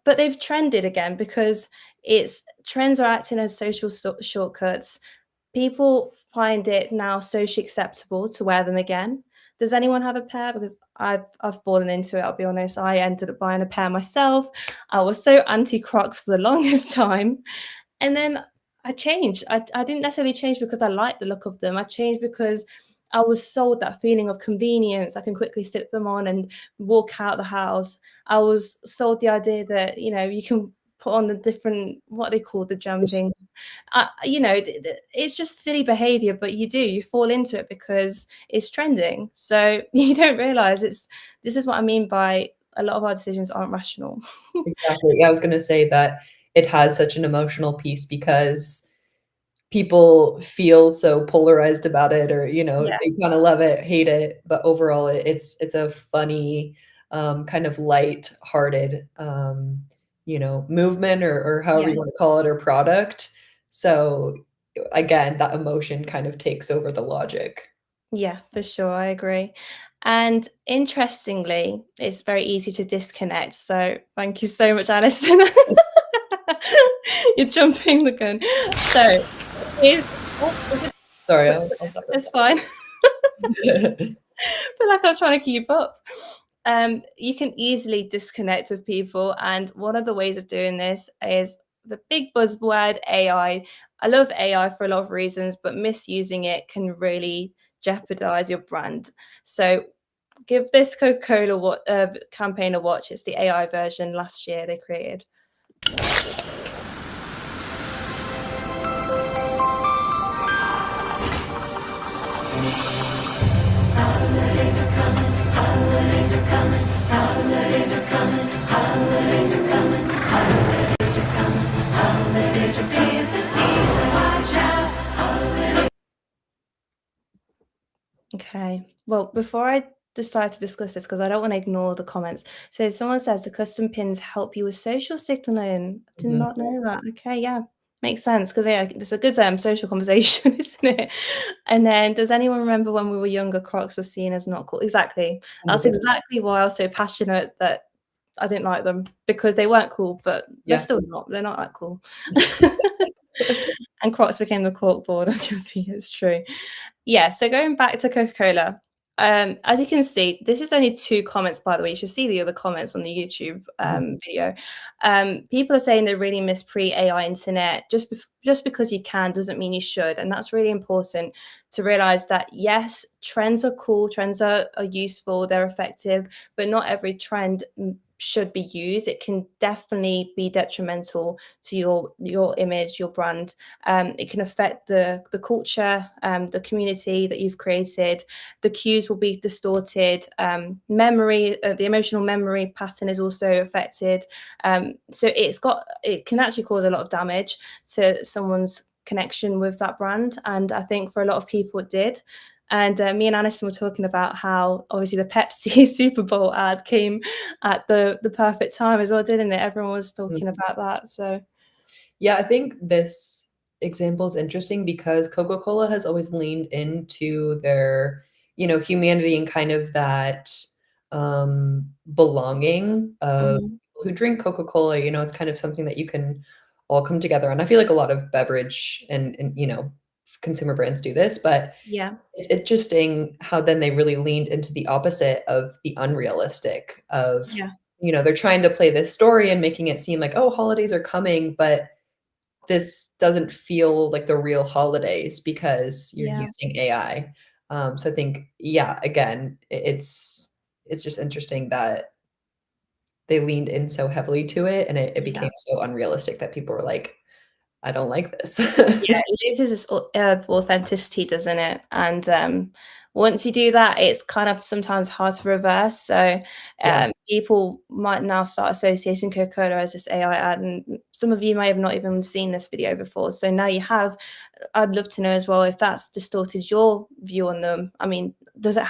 [SPEAKER 2] but they've trended again because it's trends are acting as social shortcuts. People find it now socially acceptable to wear them again. Does anyone have a pair? Because I've fallen into it, I'll be honest. I ended up buying a pair myself. I was so anti-Crocs for the longest time. And then I changed. I didn't necessarily change because I liked the look of them. I changed because I was sold that feeling of convenience. I can quickly slip them on and walk out the house. I was sold the idea that, you know, you can put on the different, what are they called, the jam things. It's just silly behavior, but you fall into it because it's trending. So you don't realize this is what I mean by a lot of our decisions aren't rational.
[SPEAKER 1] Exactly. Yeah, I was going to say that it has such an emotional piece because people feel so polarized about it, or
[SPEAKER 2] Yeah,
[SPEAKER 1] they kind of love it, hate it, but overall it's a funny, kind of light-hearted, movement, or however
[SPEAKER 2] yeah.
[SPEAKER 1] you want to call it, or product. So again, that emotion kind of takes over the logic.
[SPEAKER 2] Yeah, for sure. I agree. And interestingly, it's very easy to disconnect. So thank you so much, Alison. You're jumping the gun. So is it
[SPEAKER 1] Sorry,
[SPEAKER 2] quick?
[SPEAKER 1] I'll stop
[SPEAKER 2] It's fine.
[SPEAKER 1] it.
[SPEAKER 2] Feel like I was trying to keep up. You can easily disconnect with people, and one of the ways of doing this is the big buzzword AI. I love AI for a lot of reasons, but misusing it can really jeopardize your brand. So give this Coca-Cola campaign a watch. It's the AI version last year they created. Okay. Well, before I decide to discuss this, because I don't want to ignore the comments. So someone says the custom pins help you with social signaling. I did
[SPEAKER 1] Mhm.
[SPEAKER 2] not know that. Okay, yeah. Makes sense because yeah, it's a good social conversation, isn't it? And then does anyone remember when we were younger, Crocs were seen as not cool? Exactly. That's
[SPEAKER 1] 100%.
[SPEAKER 2] exactly why I was so passionate that I didn't like them, because they weren't cool, but they're
[SPEAKER 1] Yeah.
[SPEAKER 2] still not. They're not that cool. And Crocs became the corkboard. It's true. Yeah, so going back to Coca-Cola, as you can see, this is only 2 comments, by the way. You should see the other comments on the YouTube
[SPEAKER 1] Mhm.
[SPEAKER 2] video. People are saying they really miss pre-AI internet. Just because you can doesn't mean you should, and that's really important to realize that yes, trends are cool, trends are useful, they're effective, but not every trend should be used. It can definitely be detrimental to your image, your brand. It can affect the culture, the community that you've created. The cues will be distorted. Memory, the emotional memory pattern is also affected. So it can actually cause a lot of damage to someone's connection with that brand. And I think for a lot of people it did. And me and Aniston were talking about how obviously the Pepsi Super Bowl ad came at the perfect time as well, didn't it? Everyone was talking about that. So
[SPEAKER 1] Yeah, I think this example is interesting because Coca-Cola has always leaned into their, humanity, and kind of that, belonging of
[SPEAKER 2] mhm.
[SPEAKER 1] people who drink Coca-Cola. It's kind of something that you can all come together on. I feel like a lot of beverage and consumer brands do this, but
[SPEAKER 2] Yeah,
[SPEAKER 1] it's interesting how then they really leaned into the opposite of the unrealistic of,
[SPEAKER 2] yeah,
[SPEAKER 1] they're trying to play this story and making it seem like, oh, holidays are coming, but this doesn't feel like the real holidays because you're
[SPEAKER 2] yeah,
[SPEAKER 1] using AI. So I think, yeah, again, it's just interesting that they leaned in so heavily to it, and it
[SPEAKER 2] yeah.
[SPEAKER 1] became so unrealistic that people were like, "I don't like this."
[SPEAKER 2] Yeah, it loses its authenticity, doesn't it? And, once you do that, it's kind of sometimes hard to reverse, so,
[SPEAKER 1] Yeah.
[SPEAKER 2] people might now start associating Coca-Cola as this AI ad, and some of you may have not even seen this video before, so now you have. I'd love to know as well if that's distorted your view on them. I mean, does it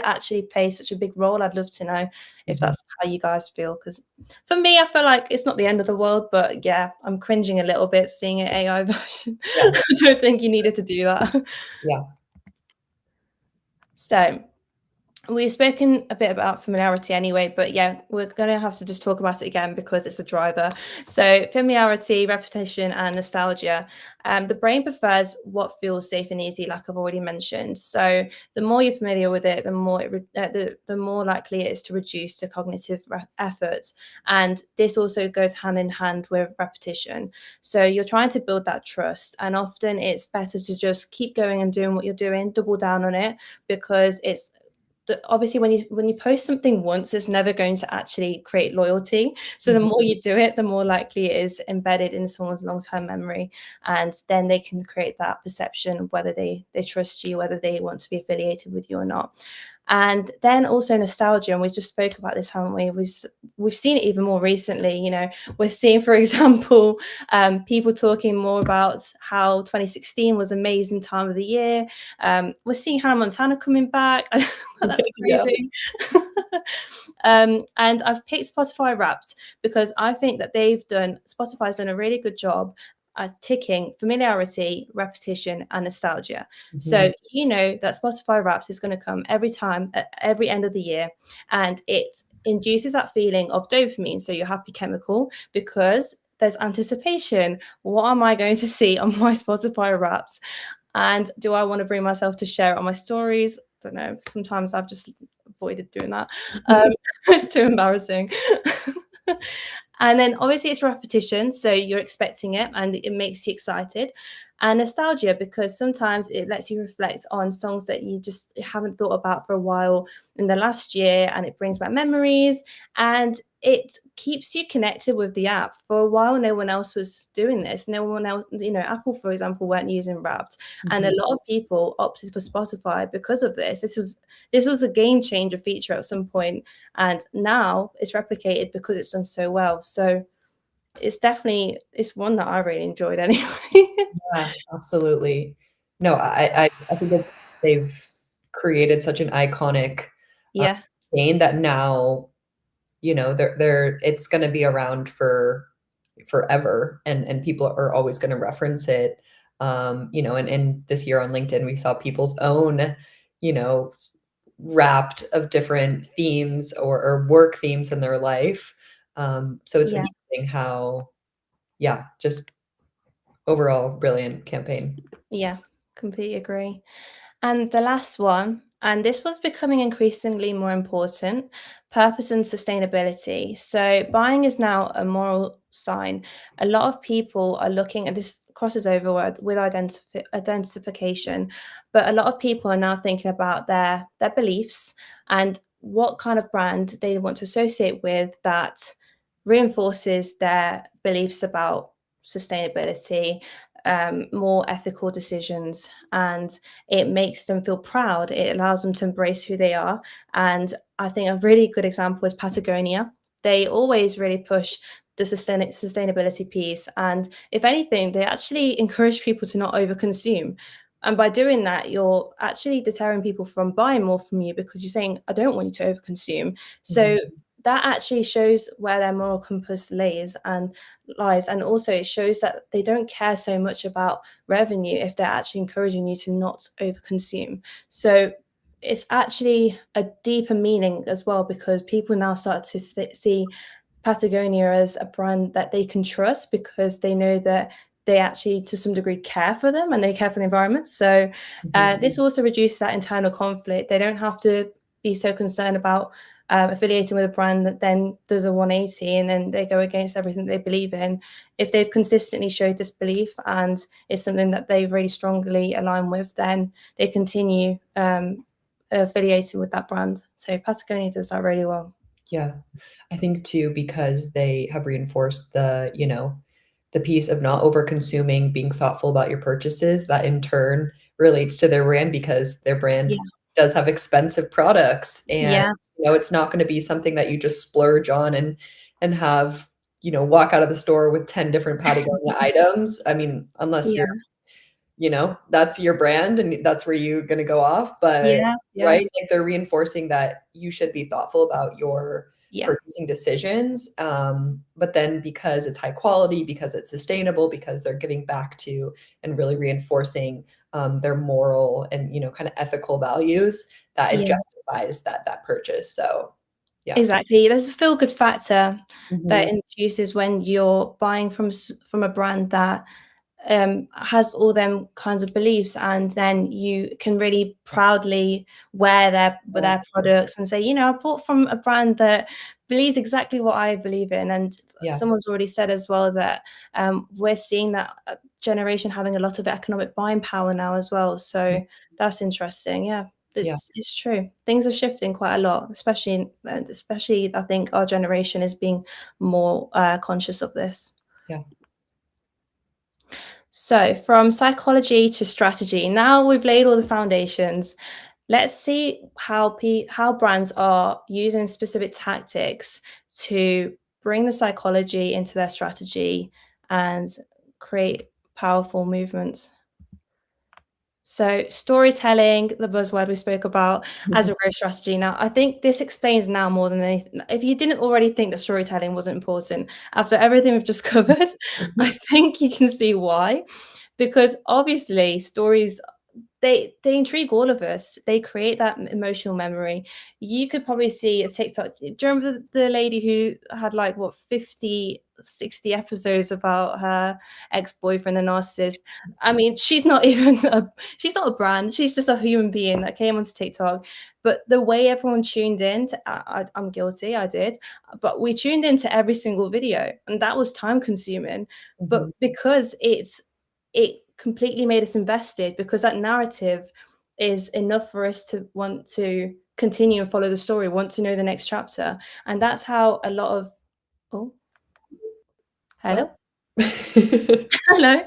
[SPEAKER 2] actually play such a big role? I'd love to know if
[SPEAKER 1] Mhm.
[SPEAKER 2] that's how you guys feel, because for me, I feel like it's not the end of the world, but yeah, I'm cringing a little bit seeing an AI version.
[SPEAKER 1] Yeah,
[SPEAKER 2] I don't think you needed to do that.
[SPEAKER 1] yeah.
[SPEAKER 2] So we've spoken a bit about familiarity anyway, but yeah, we're going to have to just talk about it again because it's a driver. So, familiarity, repetition, and nostalgia. The brain prefers what feels safe and easy, like I've already mentioned. So, the more you're familiar with it, the more likely it is to reduce the cognitive efforts. And this also goes hand in hand with repetition. So, you're trying to build that trust, and often it's better to just keep going and doing what you're doing, double down on it because it's obviously when you post something once, it's never going to actually create loyalty. So the more you do it, the more likely it is embedded in someone's long-term memory, and then they can create that perception of whether they trust you, whether they want to be affiliated with you or not. And then also nostalgia, and we just spoke about this, haven't we? We've seen it even more recently. We're seeing, for example, people talking more about how 2016 was an amazing time of the year. We're seeing Hannah Montana coming back. That's crazy. And I've picked Spotify Wrapped because I think that Spotify's done a really good job at ticking familiarity, repetition, and nostalgia. So that Spotify Wrapped is going to come every time at every end of the year, and it induces that feeling of dopamine, so your happy chemical, because there's anticipation. What am I going to see on my Spotify Wraps? And do I want to bring myself to share it on my stories? I don't know. Sometimes I've just avoided doing that. It's too embarrassing. And then obviously it's repetition, so you're expecting it and it makes you excited. And nostalgia, because sometimes it lets you reflect on songs that you just haven't thought about for a while in the last year, and it brings back memories, and it keeps you connected with the app. For a while, no one else was doing this. No one else, Apple, for example, weren't using Wrapped, and a lot of people opted for Spotify because of this. This was a game changer feature at some point, and now it's replicated because it's done so well. So it's one that I really enjoyed anyway.
[SPEAKER 1] Yeah, absolutely. No, I think they've created such an iconic
[SPEAKER 2] Yeah.
[SPEAKER 1] chain that now, it's going to be around for forever, and people are always going to reference it. And this year on LinkedIn, we saw people's own, wrapped of different themes or work themes in their life. So it's interesting how, just overall brilliant campaign.
[SPEAKER 2] Yeah, completely agree. And the last one, and this was becoming increasingly more important, purpose and sustainability. So buying is now a moral sign. A lot of people are looking at this, crosses over with identification, but a lot of people are now thinking about their beliefs and what kind of brand they want to associate with that reinforces their beliefs about sustainability, more ethical decisions, and it makes them feel proud. It allows them to embrace who they are. And I think a really good example is Patagonia. They always really push the sustainability piece. And if anything, they actually encourage people to not overconsume. And by doing that, you're actually deterring people from buying more from you because you're saying, I don't want you to overconsume. So that actually shows where their moral compass lies, and also it shows that they don't care so much about revenue if they're actually encouraging you to not overconsume. So it's actually a deeper meaning as well, because people now start to see Patagonia as a brand that they can trust because they know that they actually to some degree care for them and they care for the environment. So this also reduces that internal conflict. They don't have to be so concerned about affiliating with a brand that then does a 180 and then they go against everything they believe in. If they've consistently showed this belief and it's something that they really strongly align with, then they continue affiliating with that brand. So Patagonia does that really well.
[SPEAKER 1] Yeah, I think too, because they have reinforced the piece of not over consuming, being thoughtful about your purchases, that in turn relates to their brand, because their brand does have expensive products, and it's not going to be something that you just splurge on and have, walk out of the store with 10 different Patagonia items. I mean, unless you're, that's your brand and that's where you're going to go off. But right, like they're reinforcing that you should be thoughtful about your purchasing decisions. But then because it's high quality, because it's sustainable, because they're giving back to and really reinforcing their moral and, kind of ethical values, that it justifies that purchase. So
[SPEAKER 2] exactly. There's a feel-good factor that introduces when you're buying from a brand that has all them kinds of beliefs, and then you can really proudly wear their products and say, I bought from a brand that believes exactly what I believe in. And someone's already said as well that we're seeing that generation having a lot of economic buying power now as well. So that's interesting. Yeah, It's true. Things are shifting quite a lot, especially I think our generation is being more conscious of this.
[SPEAKER 1] Yeah.
[SPEAKER 2] So from psychology to strategy, now we've laid all the foundations. Let's see how brands are using specific tactics to bring the psychology into their strategy and create powerful movements. So storytelling, the buzzword we spoke about, as a growth strategy. Now, I think this explains now more than anything. If you didn't already think that storytelling wasn't important, after everything we've just covered, I think you can see why. Because obviously stories, they intrigue all of us. They create that emotional memory. You could probably see a TikTok. Do you remember the lady who had like 50, 60 episodes about her ex-boyfriend, the narcissist? I mean, she's not a brand. She's just a human being that came onto TikTok. But the way everyone tuned in, I'm guilty, I did, but we tuned into every single video, and that was time consuming. But because it completely made us invested, because that narrative is enough for us to want to continue and follow the story, want to know the next chapter. And that's how a lot of hello. Hello.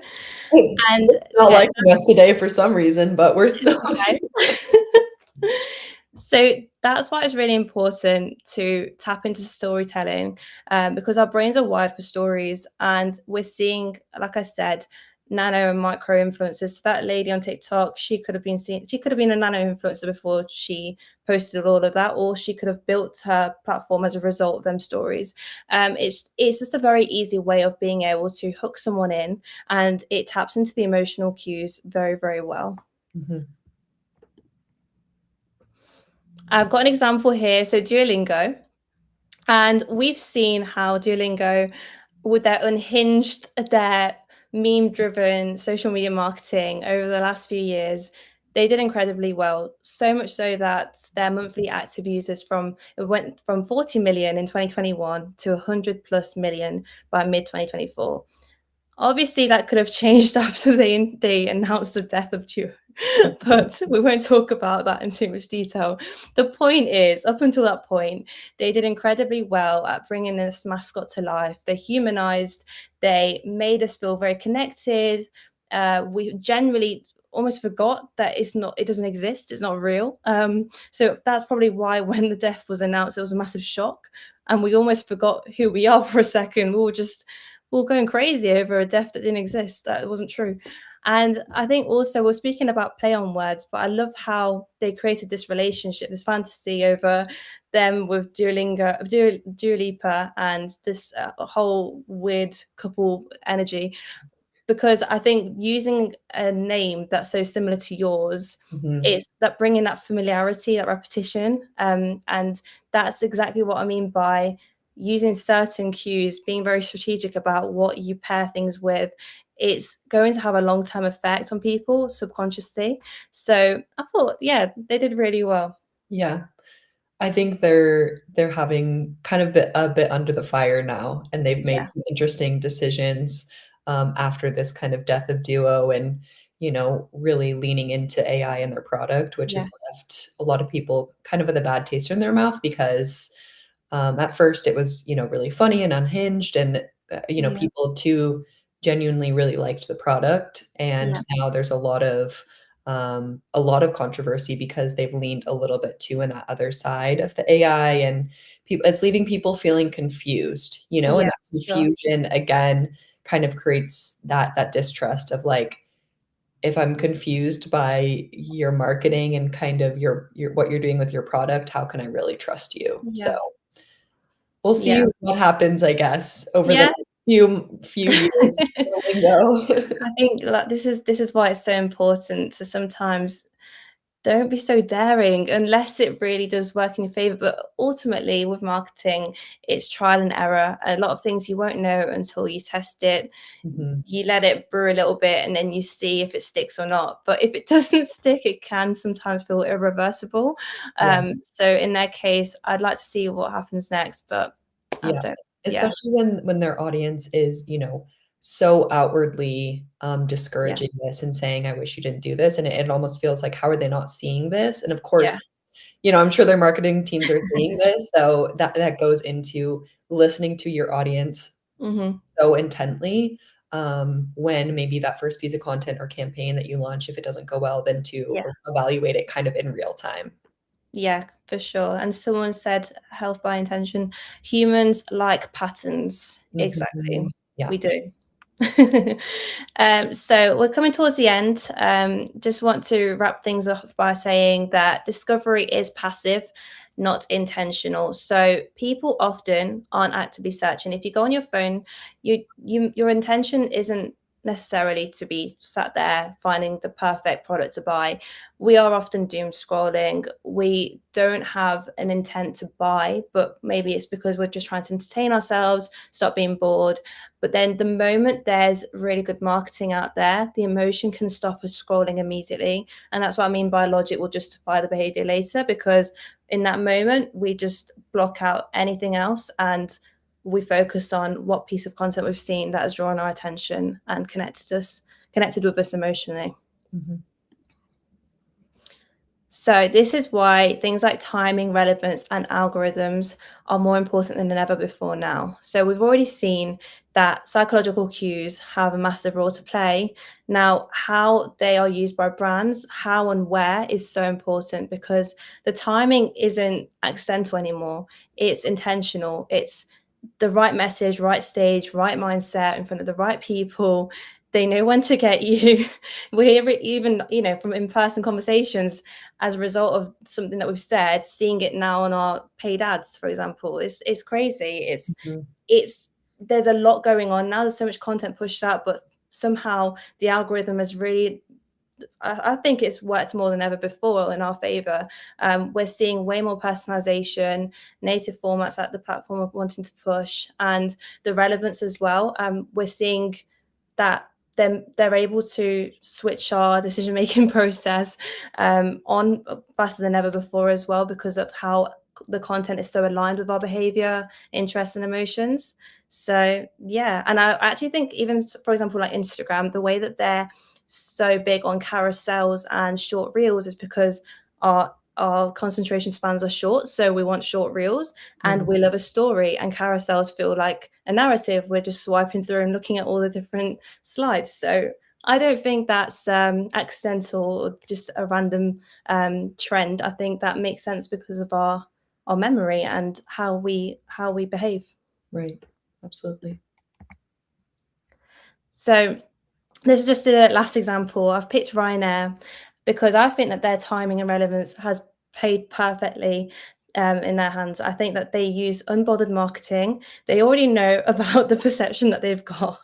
[SPEAKER 2] And
[SPEAKER 1] It's not liking us today for some reason, but we're still
[SPEAKER 2] okay. So that's why it's really important to tap into storytelling, because our brains are wired for stories, and we're seeing, like I said, nano and micro influencers. So that lady on TikTok, she could have been a nano influencer before she posted all of that, or she could have built her platform as a result of them stories. It's just a very easy way of being able to hook someone in, and it taps into the emotional cues very, very well. I've got an example here. So Duolingo, and we've seen how Duolingo, with their unhinged, their meme-driven social media marketing over the last few years, they did incredibly well. So much so that their monthly active users went from 40 million in 2021 to 100 plus million by mid 2024. Obviously, that could have changed after they announced the death of Duo, but we won't talk about that in too much detail. The point is, up until that point, they did incredibly well at bringing this mascot to life. They humanized, they made us feel very connected. We generally almost forgot that it doesn't exist, it's not real. So that's probably why when the death was announced, it was a massive shock, and we almost forgot who we are for a second. We were going crazy over a death that didn't exist, that wasn't true. And I think also we're speaking about play on words, but I loved how they created this relationship, this fantasy over them with Dua Lipa, and this whole weird couple energy. Because I think using a name that's so similar to yours, it's that bringing that familiarity, that repetition, and that's exactly what I mean by using certain cues, being very strategic about what you pair things with. It's going to have a long-term effect on people subconsciously. So I thought, yeah, they did really well.
[SPEAKER 1] Yeah. I think they're having kind of a bit under the fire now, and they've made some interesting decisions after this kind of death of Duo, and really leaning into AI in their product, which has left a lot of people kind of with a bad taste in their mouth, because at first it was really funny and unhinged, and people too genuinely really liked the product, and now there's a lot of controversy because they've leaned a little bit too in that other side of the AI, and it's leaving people feeling confused, and that confusion again kind of creates that distrust of like, if I'm confused by your marketing and kind of your what you're doing with your product, how can I really trust you? So we'll see what happens, I guess, over the few years.
[SPEAKER 2] I think this is why it's so important to sometimes don't be so daring unless it really does work in your favor. But ultimately, with marketing, it's trial and error. A lot of things you won't know until you test it. You let it brew a little bit, and then you see if it sticks or not. But if it doesn't stick, it can sometimes feel irreversible. So in their case, I'd like to see what happens next. But
[SPEAKER 1] especially when their audience is so outwardly discouraging this and saying, I wish you didn't do this. And it almost feels like, how are they not seeing this? And of
[SPEAKER 2] Yeah.
[SPEAKER 1] course, I'm sure their marketing teams are seeing this. So that goes into listening to your audience
[SPEAKER 2] Mm-hmm.
[SPEAKER 1] so intently, when maybe that first piece of content or campaign that you launch, if it doesn't go well, then to
[SPEAKER 2] Yeah.
[SPEAKER 1] evaluate it kind of in real time.
[SPEAKER 2] Yeah, for sure. And someone said health by intention. Humans like patterns. Exactly.
[SPEAKER 1] Mhm. Yeah.
[SPEAKER 2] We do. So we're coming towards the end. Just want to wrap things up by saying that discovery is passive, not intentional. So people often aren't actively searching. If you go on your phone, your intention isn't necessarily to be sat there finding the perfect product to buy. We are often doom scrolling. We don't have an intent to buy, but maybe it's because we're just trying to entertain ourselves, stop being bored. But then the moment there's really good marketing out there, the emotion can stop us scrolling immediately. And that's what I mean by logic will justify the behavior later, because in that moment, we just block out anything else and we focus on what piece of content we've seen that has drawn our attention and connected with us emotionally.
[SPEAKER 1] Mm-hmm.
[SPEAKER 2] So this is why things like timing, relevance, and algorithms are more important than ever before now. So we've already seen that psychological cues have a massive role to play. Now, how they are used by brands, how and where is so important, because the timing isn't accidental anymore. It's intentional. It's the right message, right stage, right mindset in front of the right people. They know when to get you. We hear it even, from in-person conversations as a result of something that we've said, seeing it now on our paid ads, for example. It's crazy.
[SPEAKER 1] Mm-hmm.
[SPEAKER 2] There's a lot going on now. There's so much content pushed out, but somehow the algorithm has really, I think it's worked more than ever before in our favor. We're seeing way more personalization, native formats that the platform are wanting to push, and the relevance as well. We're seeing that they're able to switch our decision-making process on faster than ever before as well, because of how the content is so aligned with our behavior, interests, and emotions. So yeah, and I actually think even, for example, like Instagram, the way that they're so big on carousels and short reels is because our concentration spans are short, so we want short reels, and we love a story, and carousels feel like a narrative. We're just swiping through and looking at all the different slides. So I don't think that's accidental or just a random trend. I think that makes sense because of our memory and how we behave.
[SPEAKER 1] Right. Absolutely.
[SPEAKER 2] So this is just a last example. I've picked Ryanair because I think that their timing and relevance has played perfectly in their hands. I think that they use unbothered marketing. They already know about the perception that they've got.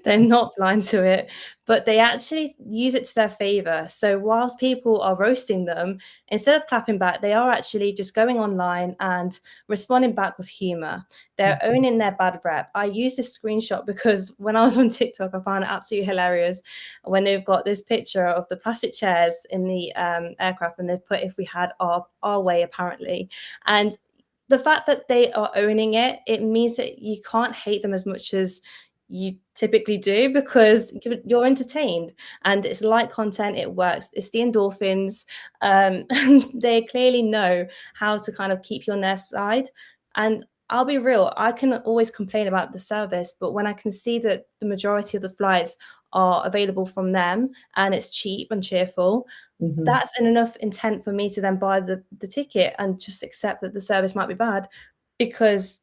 [SPEAKER 2] They're not blind to it, but they actually use it to their favor. So whilst people are roasting them, instead of clapping back, they are actually just going online and responding back with humor. They're owning their bad rep. I use this screenshot because when I was on TikTok, I found it absolutely hilarious when they've got this picture of the plastic chairs in the aircraft, and they've put "if we had our way," apparently. And the fact that they are owning it, it means that you can't hate them as much as you typically do, because you're entertained and it's light content. It works. It's the endorphins. They clearly know how to kind of keep you on their side. And I'll be real, I can always complain about the service, but when I can see that the majority of the flights are available from them and it's cheap and cheerful, that's enough intent for me to then buy the ticket and just accept that the service might be bad, because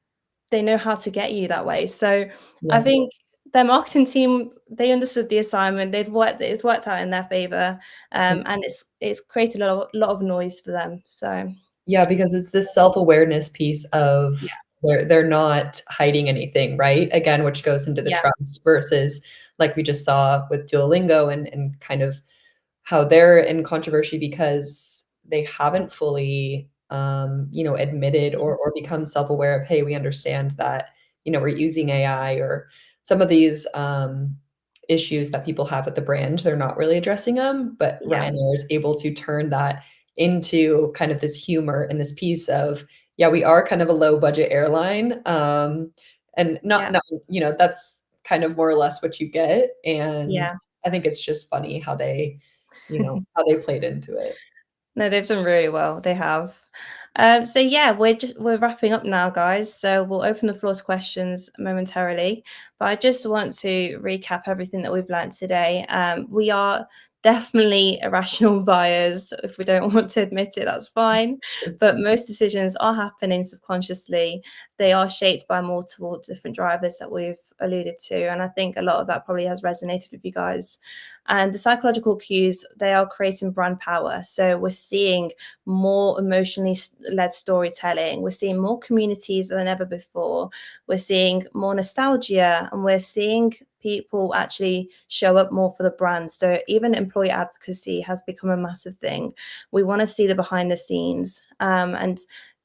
[SPEAKER 2] they know how to get you that way. So I
[SPEAKER 1] Yeah.
[SPEAKER 2] think their marketing team, they understood the assignment. It's worked out in their favor, and it's created a lot of noise for them. So
[SPEAKER 1] Yeah, because it's this self-awareness piece of
[SPEAKER 2] yeah,
[SPEAKER 1] they're not hiding anything, right? Again, which goes into the
[SPEAKER 2] yeah,
[SPEAKER 1] trust versus like we just saw with Duolingo and kind of how they're in controversy because they haven't fully admitted or become self-aware of, hey, we understand that, we're using AI or some of these issues that people have with the brand, they're not really addressing them, but
[SPEAKER 2] yeah,
[SPEAKER 1] Ryanair is able to turn that into kind of this humor and this piece of, yeah, we are kind of a low budget airline. And
[SPEAKER 2] yeah,
[SPEAKER 1] not, that's kind of more or less what you get. And
[SPEAKER 2] Yeah.
[SPEAKER 1] I think it's just funny how they, how they played into it.
[SPEAKER 2] No, they've done really well. They have. So yeah, we're wrapping up now, guys. So we'll open the floor to questions momentarily. But I just want to recap everything that we've learned today. We are definitely irrational buyers. If we don't want to admit it, that's fine. But most decisions are happening subconsciously. They are shaped by multiple different drivers that we've alluded to. And I think a lot of that probably has resonated with you guys. And the psychological cues, they are creating brand power. So we're seeing more emotionally led storytelling. We're seeing more communities than ever before. We're seeing more nostalgia, and we're seeing people actually show up more for the brand. So even employee advocacy has become a massive thing. We want to see the behind the scenes. And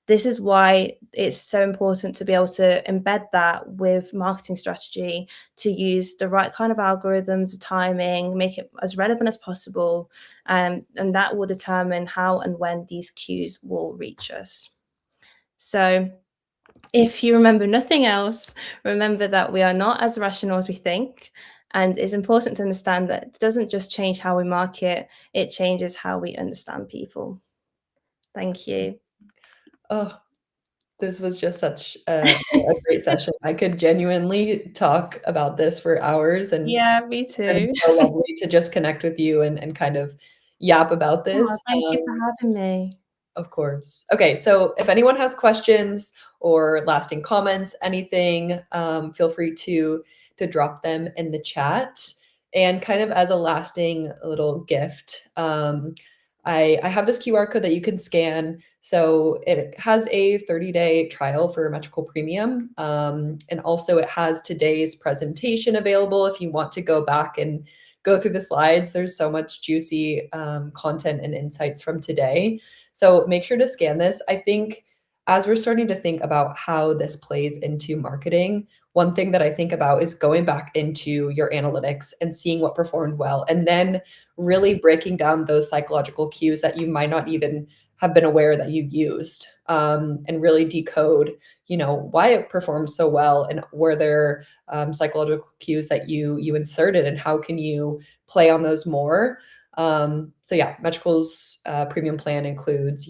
[SPEAKER 2] this is why it's so important to be able to embed that with marketing strategy, to use the right kind of algorithms, timing, make it as relevant as possible. And that will determine how and when these cues will reach us. So if you remember nothing else, remember that we are not as rational as we think. And it's important to understand that it doesn't just change how we market, it changes how we understand people. Thank you.
[SPEAKER 1] Oh, this was just such a great session. I could genuinely talk about this for hours, and
[SPEAKER 2] Yeah, me
[SPEAKER 1] it's been
[SPEAKER 2] too.
[SPEAKER 1] so lovely to just connect with you and kind of yap about
[SPEAKER 2] Oh,
[SPEAKER 1] this.
[SPEAKER 2] thank you for having me.
[SPEAKER 1] Of course. Okay, so if anyone has questions or lasting comments, anything, feel free to drop them in the chat. And kind of as a lasting little gift, I have this QR code that you can scan. So it has a 30-day trial for Metrical Premium. And also it has today's presentation available if you want to go back and go through the slides. There's so much juicy content and insights from today. So make sure to scan this. I think as we're starting to think about how this plays into marketing, one thing that I think about is going back into your analytics and seeing what performed well, and then really breaking down those psychological cues that you might not even have been aware that you used, and really decode, why it performed so well, and were there psychological cues that you inserted, and how can you play on those more. So yeah, Metrical's premium plan includes,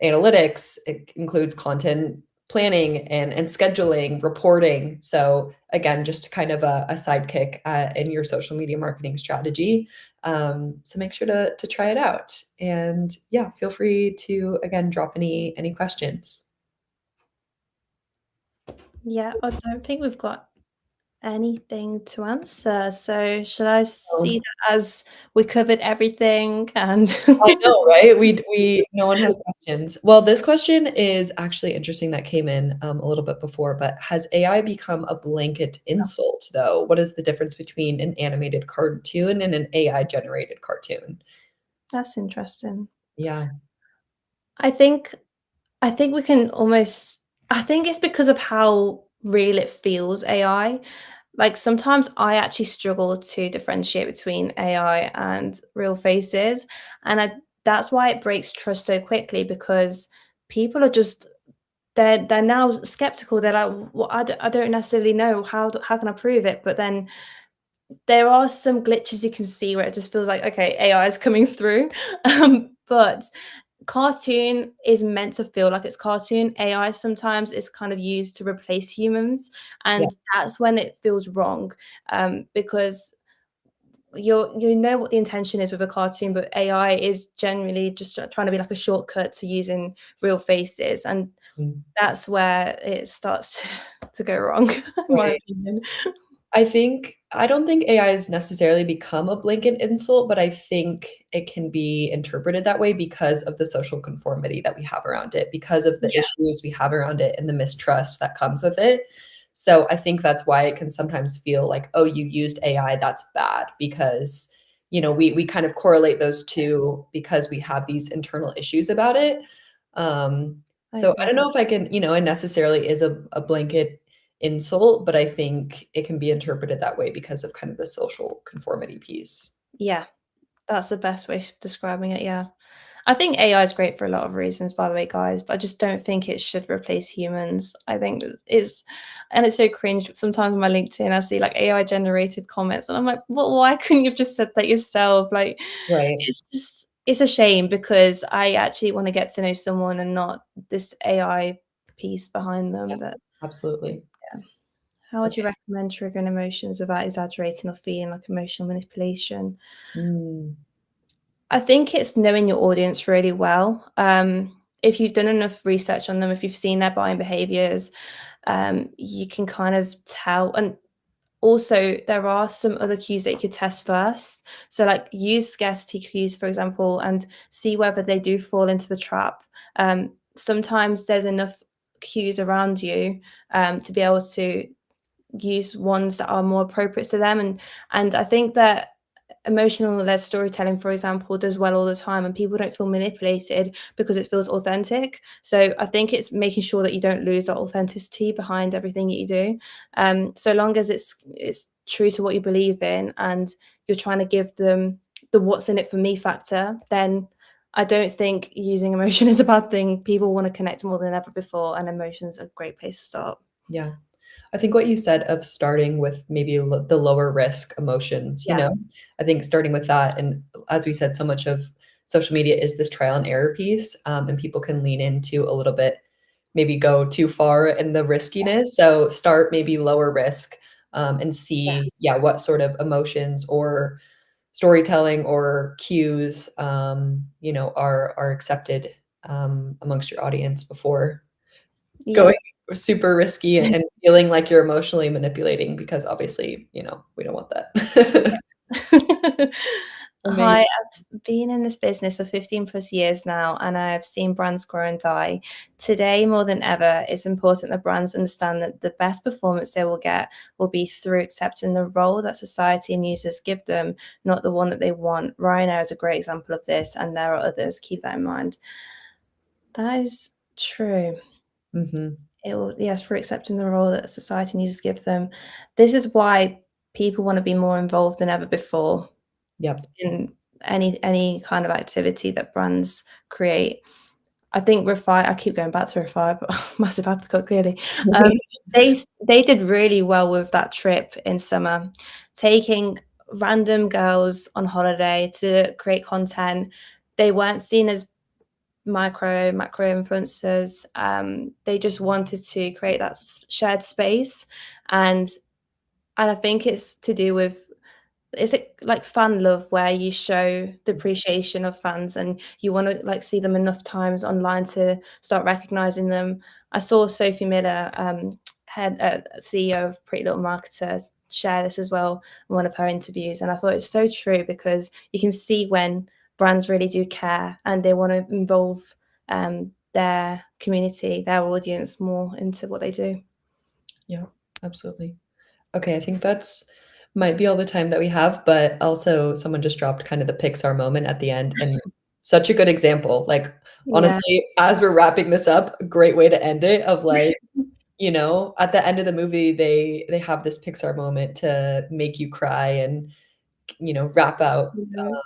[SPEAKER 1] analytics, it includes content planning and scheduling, reporting. So again, just kind of a sidekick in your social media marketing strategy. So make sure to try it out. And yeah, feel free to again drop any questions.
[SPEAKER 2] Yeah, I don't think we've got anything to answer. So should I see that as we covered everything and
[SPEAKER 1] I know, right? We no one has questions. Well, this question is actually interesting that came in a little bit before, but has AI become a blanket insult though? What is the difference between an animated cartoon and an AI generated cartoon?
[SPEAKER 2] That's interesting.
[SPEAKER 1] Yeah.
[SPEAKER 2] I think I think we can almost I think it's because of how real it feels, AI. Like, sometimes I actually struggle to differentiate between AI and real faces, and that's why it breaks trust so quickly, because people are just they're now skeptical. They're like, "Well, I don't necessarily know, how can I prove it?" But then there are some glitches you can see where it just feels like, "Okay, AI is coming through." But cartoon is meant to feel like it's cartoon. AI sometimes is kind of used to replace humans,
[SPEAKER 1] Yeah.
[SPEAKER 2] and that's when it feels wrong, because you know what the intention is with a cartoon, but AI is generally just trying to be like a shortcut to using real faces, and
[SPEAKER 1] Mm.
[SPEAKER 2] that's where it starts to go wrong, in my
[SPEAKER 1] Right.
[SPEAKER 2] opinion.
[SPEAKER 1] I don't think AI has necessarily become a blanket insult, but I think it can be interpreted that way because of the social conformity that we have around it, because of the
[SPEAKER 2] Yeah,
[SPEAKER 1] issues we have around it and the mistrust that comes with it. So I think that's why it can sometimes feel like, oh, you used AI, that's bad, because we kind of correlate those two because we have these internal issues about it. Um,
[SPEAKER 2] I
[SPEAKER 1] so I
[SPEAKER 2] agree.
[SPEAKER 1] don't know if I can, it necessarily is a blanket insult, but I think it can be interpreted that way because of kind of the social conformity piece.
[SPEAKER 2] Yeah, that's the best way of describing it, yeah. I think AI is great for a lot of reasons, by the way, guys, but I just don't think it should replace humans. I think it's so cringe. Sometimes on my LinkedIn, I see like AI generated comments, and I'm like, well, why couldn't you have just said that yourself? Like,
[SPEAKER 1] Right.
[SPEAKER 2] it's a shame because I actually want to get to know someone and not this AI piece behind them.
[SPEAKER 1] Yeah,
[SPEAKER 2] That
[SPEAKER 1] absolutely.
[SPEAKER 2] yeah. How would you
[SPEAKER 1] Okay.
[SPEAKER 2] recommend triggering emotions without exaggerating or feeling like emotional manipulation?
[SPEAKER 1] Mm,
[SPEAKER 2] I think it's knowing your audience really well. If you've done enough research on them, if you've seen their buying behaviors, you can kind of tell. And also, there are some other cues that you could test first. So, like, use scarcity cues, for example, and see whether they do fall into the trap. Sometimes there's enough cues around you to be able to use ones that are more appropriate to them. And I think that emotional-led storytelling, for example, does well all the time, and people don't feel manipulated because it feels authentic. So I think it's making sure that you don't lose that authenticity behind everything that you do. So long as it's true to what you believe in, and you're trying to give them the "what's in it for me" factor, then I don't think using emotion is a bad thing. People want to connect more than ever before, and emotion's a great place to start.
[SPEAKER 1] yeah. I think what you said of starting with maybe the lower risk emotions,
[SPEAKER 2] Yeah,
[SPEAKER 1] I think starting with that, and as we said, so much of social media is this trial and error piece, and people can lean into a little bit, maybe go too far in the riskiness. So start maybe lower risk, and
[SPEAKER 2] yeah,
[SPEAKER 1] see, yeah, what sort of emotions or storytelling or cues, are accepted, amongst your audience before
[SPEAKER 2] yeah.
[SPEAKER 1] going super risky and feeling like you're emotionally manipulating because obviously, we don't want that.
[SPEAKER 2] Hi,
[SPEAKER 1] Amazing.
[SPEAKER 2] I've been in this business for 15 plus years now, and I've seen brands grow and die. Today, more than ever, it's important that brands understand that the best performance they will get will be through accepting the role that society and users give them, not the one that they want. Ryanair is a great example of this, and there are others. Keep that in mind. That is true.
[SPEAKER 1] Mhm.
[SPEAKER 2] It will, yes, for accepting the role that society and users give them. This is why people want to be more involved than ever before
[SPEAKER 1] Yep.
[SPEAKER 2] in any kind of activity that brands create. I think Refi I keep going back to Refi, but massive advocate clearly. Um, they did really well with that trip in summer, taking random girls on holiday to create content. They weren't seen as macro influencers. They just wanted to create that shared space, and I think it's to do with is it like fan love where you show the appreciation of fans and you want to like see them enough times online to start recognizing them? I saw Sophie Miller, head CEO of Pretty Little Marketer, share this as well in one of her interviews, and I thought it's so true because you can see when brands really do care and they want to involve their community, their audience more into what they do.
[SPEAKER 1] Yeah, absolutely. Okay, I think that's might be all the time that we have, but also someone just dropped kind of the Pixar moment at the end, and such a good example. Like,
[SPEAKER 2] Yeah.
[SPEAKER 1] honestly, as we're wrapping this up, a great way to end it of like, at the end of the movie, they have this Pixar moment to make you cry and, wrap out
[SPEAKER 2] Mhm.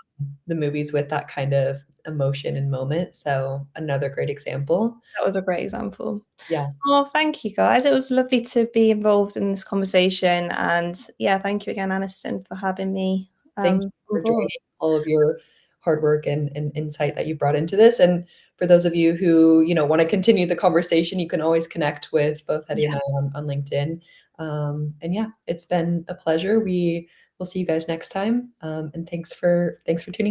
[SPEAKER 1] the movies with that kind of emotion and moment. So another great example.
[SPEAKER 2] That was a great example.
[SPEAKER 1] Yeah.
[SPEAKER 2] Oh, thank you guys. It was lovely to be involved in this conversation. And yeah, thank you again, Aniston, for having me
[SPEAKER 1] Thank you
[SPEAKER 2] on
[SPEAKER 1] for joining
[SPEAKER 2] board.
[SPEAKER 1] all of your hard work and insight that you brought into this. And for those of you who, want to continue the conversation, you can always connect with both Hetty and
[SPEAKER 2] Yeah.
[SPEAKER 1] I on LinkedIn. And yeah, it's been a pleasure. We will see you guys next time. And thanks for tuning in.